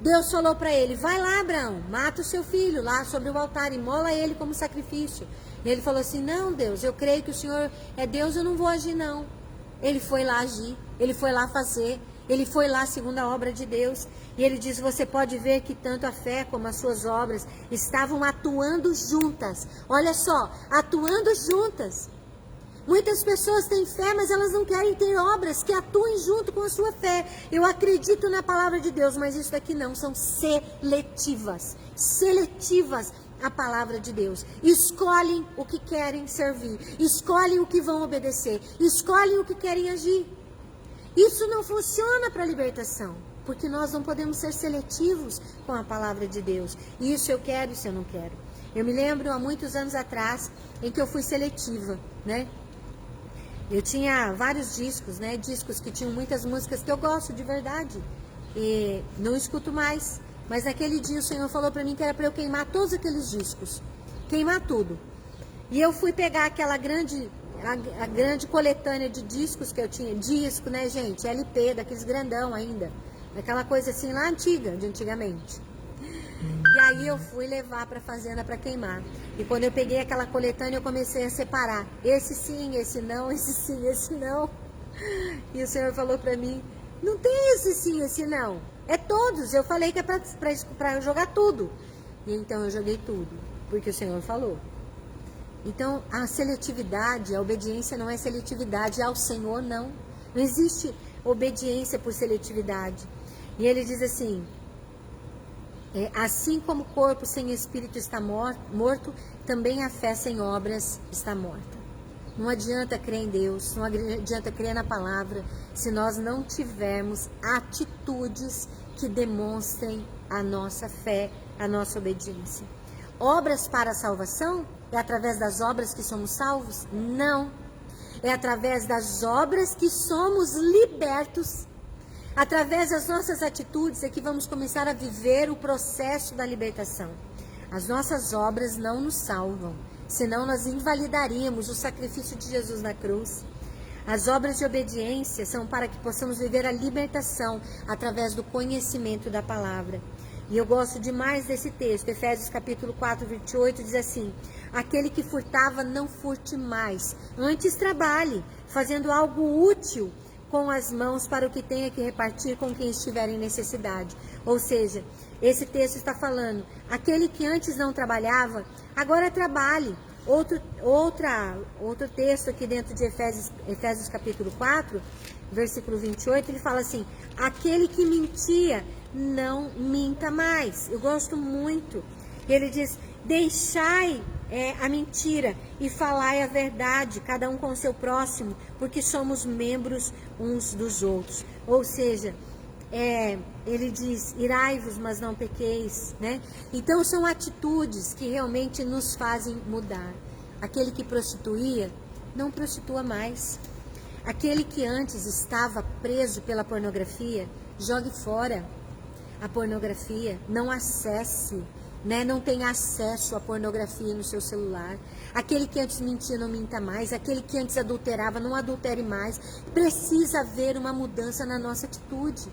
Deus falou para ele: vai lá, Abraão, mata o seu filho lá sobre o altar, imola ele como sacrifício. E ele falou assim: não, Deus, eu creio que o Senhor é Deus, eu não vou agir não. Ele foi lá agir, ele foi lá fazer, ele foi lá segundo a obra de Deus. E ele diz: você pode ver que tanto a fé como as suas obras estavam atuando juntas. Olha só, atuando juntas. Muitas pessoas têm fé, mas elas não querem ter obras que atuem junto com a sua fé. Eu acredito na palavra de Deus, mas isso aqui não, são seletivas. Seletivas a palavra de Deus. Escolhem o que querem servir, escolhem o que vão obedecer, escolhem o que querem agir. Isso não funciona para a libertação, porque nós não podemos ser seletivos com a palavra de Deus. Isso eu quero, isso eu não quero. Eu me lembro há muitos anos atrás em que eu fui seletiva, né? Eu tinha vários discos, né? Discos que tinham muitas músicas que eu gosto de verdade. E não escuto mais. Mas naquele dia o Senhor falou para mim que era para eu queimar todos aqueles discos. Queimar tudo. E eu fui pegar aquela grande coletânea de discos que eu tinha. Disco, né, gente? LP, daqueles grandão ainda. Daquela coisa assim lá antiga, de antigamente. E aí eu fui levar para a fazenda para queimar. E quando eu peguei aquela coletânea, eu comecei a separar. Esse sim, esse não, esse sim, esse não. E o Senhor falou para mim: não tem esse sim, esse não. É todos. Eu falei que é para jogar tudo. E então eu joguei tudo, porque o Senhor falou. Então a seletividade, a obediência não é seletividade. Ao Senhor não. Não existe obediência por seletividade. E ele diz assim: assim como o corpo sem espírito está morto, também a fé sem obras está morta. Não adianta crer em Deus, não adianta crer na palavra, se nós não tivermos atitudes que demonstrem a nossa fé, a nossa obediência. Obras para a salvação? É através das obras que somos salvos? Não. É através das obras que somos libertos. Através das nossas atitudes é que vamos começar a viver o processo da libertação. As nossas obras não nos salvam, senão nós invalidaríamos o sacrifício de Jesus na cruz. As obras de obediência são para que possamos viver a libertação através do conhecimento da palavra. E eu gosto demais desse texto, Efésios capítulo 4, 28, diz assim: aquele que furtava, não furte mais, antes trabalhe, fazendo algo útil com as mãos para o que tenha que repartir com quem estiver em necessidade. Ou seja, esse texto está falando, aquele que antes não trabalhava, agora trabalhe. Outro texto aqui dentro de Efésios capítulo 4, versículo 28, ele fala assim: aquele que mentia, não minta mais. Eu gosto muito. Ele diz: deixai a mentira e falai a verdade, cada um com o seu próximo, porque somos membros uns dos outros. Ou seja, ele diz: irai-vos, mas não pequeis, né? Então são atitudes que realmente nos fazem mudar. Aquele que prostituía, não prostitua mais. Aquele que antes estava preso pela pornografia, jogue fora a pornografia, não acesse, né? Não tem acesso à pornografia no seu celular. Aquele que antes mentia, não minta mais. Aquele que antes adulterava, não adultere mais. Precisa haver uma mudança na nossa atitude.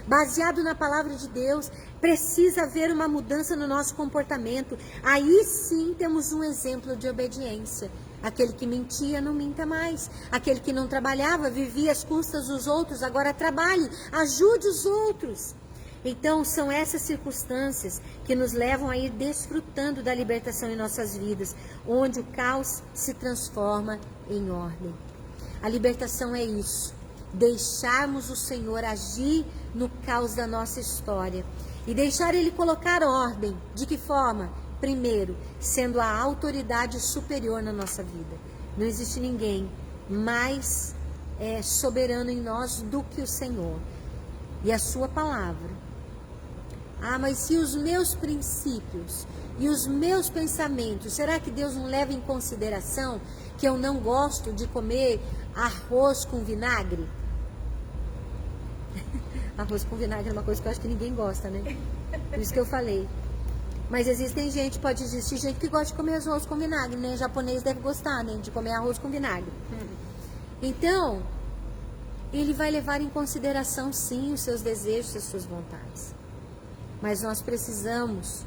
Baseado na palavra de Deus, precisa haver uma mudança no nosso comportamento. Aí sim temos um exemplo de obediência. Aquele que mentia, não minta mais. Aquele que não trabalhava, vivia às custas dos outros, agora trabalhe, ajude os outros. Então, são essas circunstâncias que nos levam a ir desfrutando da libertação em nossas vidas, onde o caos se transforma em ordem. A libertação é isso, deixarmos o Senhor agir no caos da nossa história e deixar Ele colocar ordem. De que forma? Primeiro, sendo a autoridade superior na nossa vida. Não existe ninguém mais soberano em nós do que o Senhor e a sua palavra. Ah, mas se os meus princípios e os meus pensamentos, será que Deus não leva em consideração que eu não gosto de comer arroz com vinagre? Arroz com vinagre é uma coisa que eu acho que ninguém gosta, né? Por isso que eu falei. Mas pode existir gente que gosta de comer arroz com vinagre, né? O japonês deve gostar, né? De comer arroz com vinagre. Então, ele vai levar em consideração, sim, os seus desejos e as suas vontades. Mas nós precisamos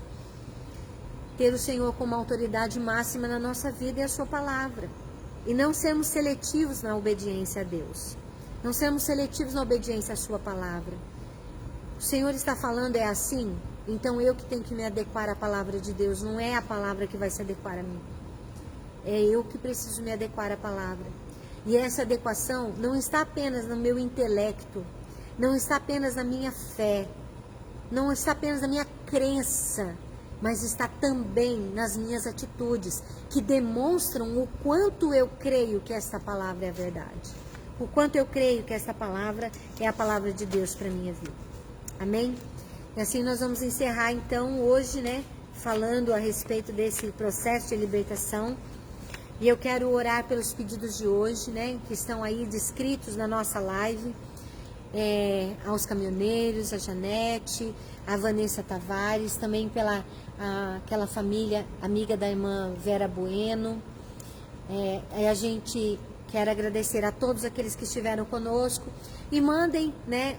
ter o Senhor como autoridade máxima na nossa vida e a sua palavra. E não sermos seletivos na obediência a Deus. Não sermos seletivos na obediência à sua palavra. O Senhor está falando, é assim, então eu que tenho que me adequar à palavra de Deus. Não é a palavra que vai se adequar a mim. É eu que preciso me adequar à palavra. E essa adequação não está apenas no meu intelecto. Não está apenas na minha fé. Não está apenas na minha crença, mas está também nas minhas atitudes, que demonstram o quanto eu creio que esta palavra é a verdade. O quanto eu creio que esta palavra é a palavra de Deus para a minha vida. Amém? E assim nós vamos encerrar então hoje, né, falando a respeito desse processo de libertação. E eu quero orar pelos pedidos de hoje, né, que estão aí descritos na nossa live. Aos caminhoneiros, a Janete, a Vanessa Tavares, também pela aquela família amiga da irmã Vera Bueno. A gente quer agradecer a todos aqueles que estiveram conosco e mandem, né,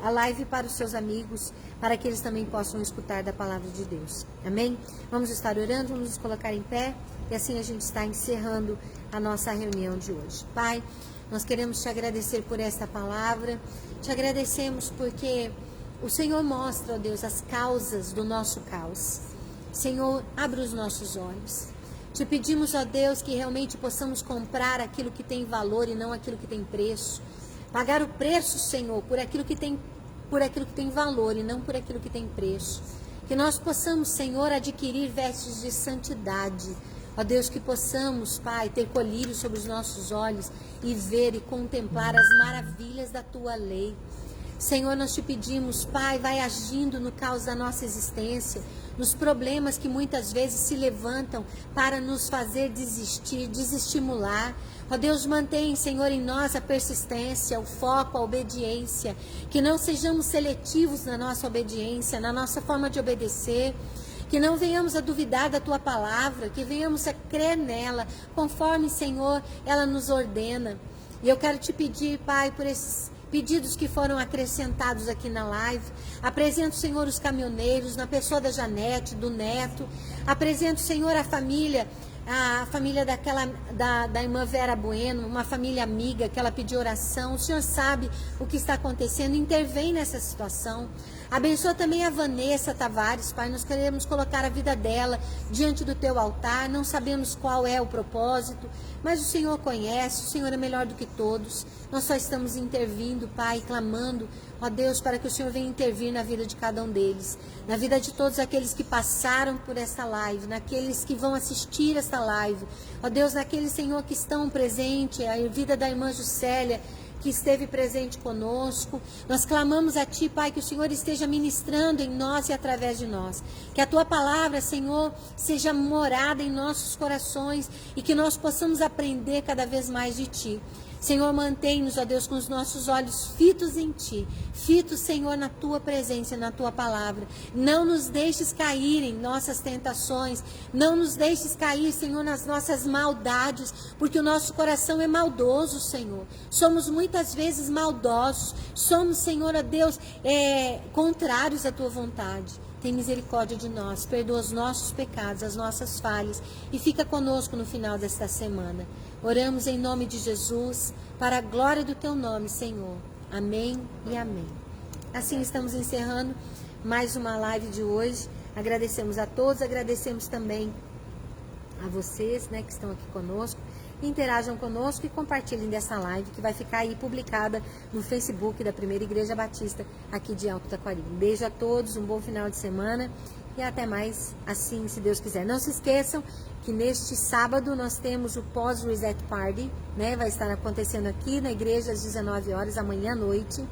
a live para os seus amigos, para que eles também possam escutar da palavra de Deus. Amém? Vamos estar orando, vamos nos colocar em pé e assim a gente está encerrando a nossa reunião de hoje. Pai, nós queremos te agradecer por esta palavra, te agradecemos porque o Senhor mostra, ó Deus, as causas do nosso caos. Senhor, abre os nossos olhos. Te pedimos, ó Deus, que realmente possamos comprar aquilo que tem valor e não aquilo que tem preço. Pagar o preço, Senhor, por aquilo que tem valor e não por aquilo que tem preço. Que nós possamos, Senhor, adquirir vestes de santidade. Ó Deus, que possamos, Pai, ter colírio sobre os nossos olhos e ver e contemplar as maravilhas da Tua lei. Senhor, nós te pedimos, Pai, vai agindo no caos da nossa existência, nos problemas que muitas vezes se levantam para nos fazer desistir, desestimular. Ó Deus, mantém, Senhor, em nós a persistência, o foco, a obediência, que não sejamos seletivos na nossa obediência, na nossa forma de obedecer, que não venhamos a duvidar da Tua palavra, que venhamos a crer nela, conforme, Senhor, ela nos ordena. E eu quero te pedir, Pai, por esses pedidos que foram acrescentados aqui na live. Apresento, Senhor, os caminhoneiros, na pessoa da Janete, do Neto. Apresento, Senhor, a família da irmã Vera Bueno, uma família amiga que ela pediu oração. O Senhor sabe o que está acontecendo, intervém nessa situação. Abençoa também a Vanessa Tavares, Pai, nós queremos colocar a vida dela diante do Teu altar, não sabemos qual é o propósito, mas o Senhor conhece, o Senhor é melhor do que todos. Nós só estamos intervindo, Pai, clamando, ó Deus, para que o Senhor venha intervir na vida de cada um deles, na vida de todos aqueles que passaram por esta live, naqueles que vão assistir esta live, ó Deus, naqueles, Senhor, que estão presentes, a vida da irmã Juscelia, que esteve presente conosco. Nós clamamos a Ti, Pai, que o Senhor esteja ministrando em nós e através de nós. Que a Tua palavra, Senhor, seja morada em nossos corações e que nós possamos aprender cada vez mais de Ti. Senhor, mantém-nos, ó Deus, com os nossos olhos fitos em Ti. Fitos, Senhor, na Tua presença, na Tua palavra. Não nos deixes cair em nossas tentações. Não nos deixes cair, Senhor, nas nossas maldades. Porque o nosso coração é maldoso, Senhor. Somos muitas vezes maldosos. Somos, Senhor, ó Deus, contrários à Tua vontade. Tem misericórdia de nós. Perdoa os nossos pecados, as nossas falhas. E fica conosco no final desta semana. Oramos em nome de Jesus, para a glória do Teu nome, Senhor. Amém e amém. Assim estamos encerrando mais uma live de hoje. Agradecemos a todos, agradecemos também a vocês, né, que estão aqui conosco. Interajam conosco e compartilhem dessa live que vai ficar aí publicada no Facebook da Primeira Igreja Batista aqui de Alto Taquari. Um beijo a todos, um bom final de semana e até mais assim, se Deus quiser. Não se esqueçam que neste sábado nós temos o pós-Reset Party, né? Vai estar acontecendo aqui na igreja às 19 horas, amanhã à noite.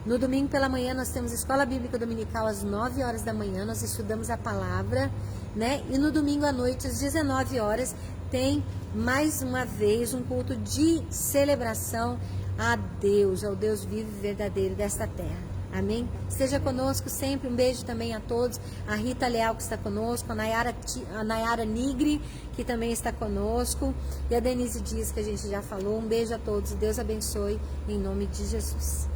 No domingo pela manhã nós temos Escola Bíblica Dominical às 9 horas da manhã, nós estudamos a palavra, né? E no domingo à noite às 19 horas tem mais uma vez um culto de celebração a Deus, ao Deus vivo e verdadeiro desta terra. Amém? Esteja conosco sempre. Um beijo também a todos. A Rita Leal que está conosco, a Nayara Nigri que também está conosco e a Denise Dias que a gente já falou. Um beijo a todos. Deus abençoe em nome de Jesus.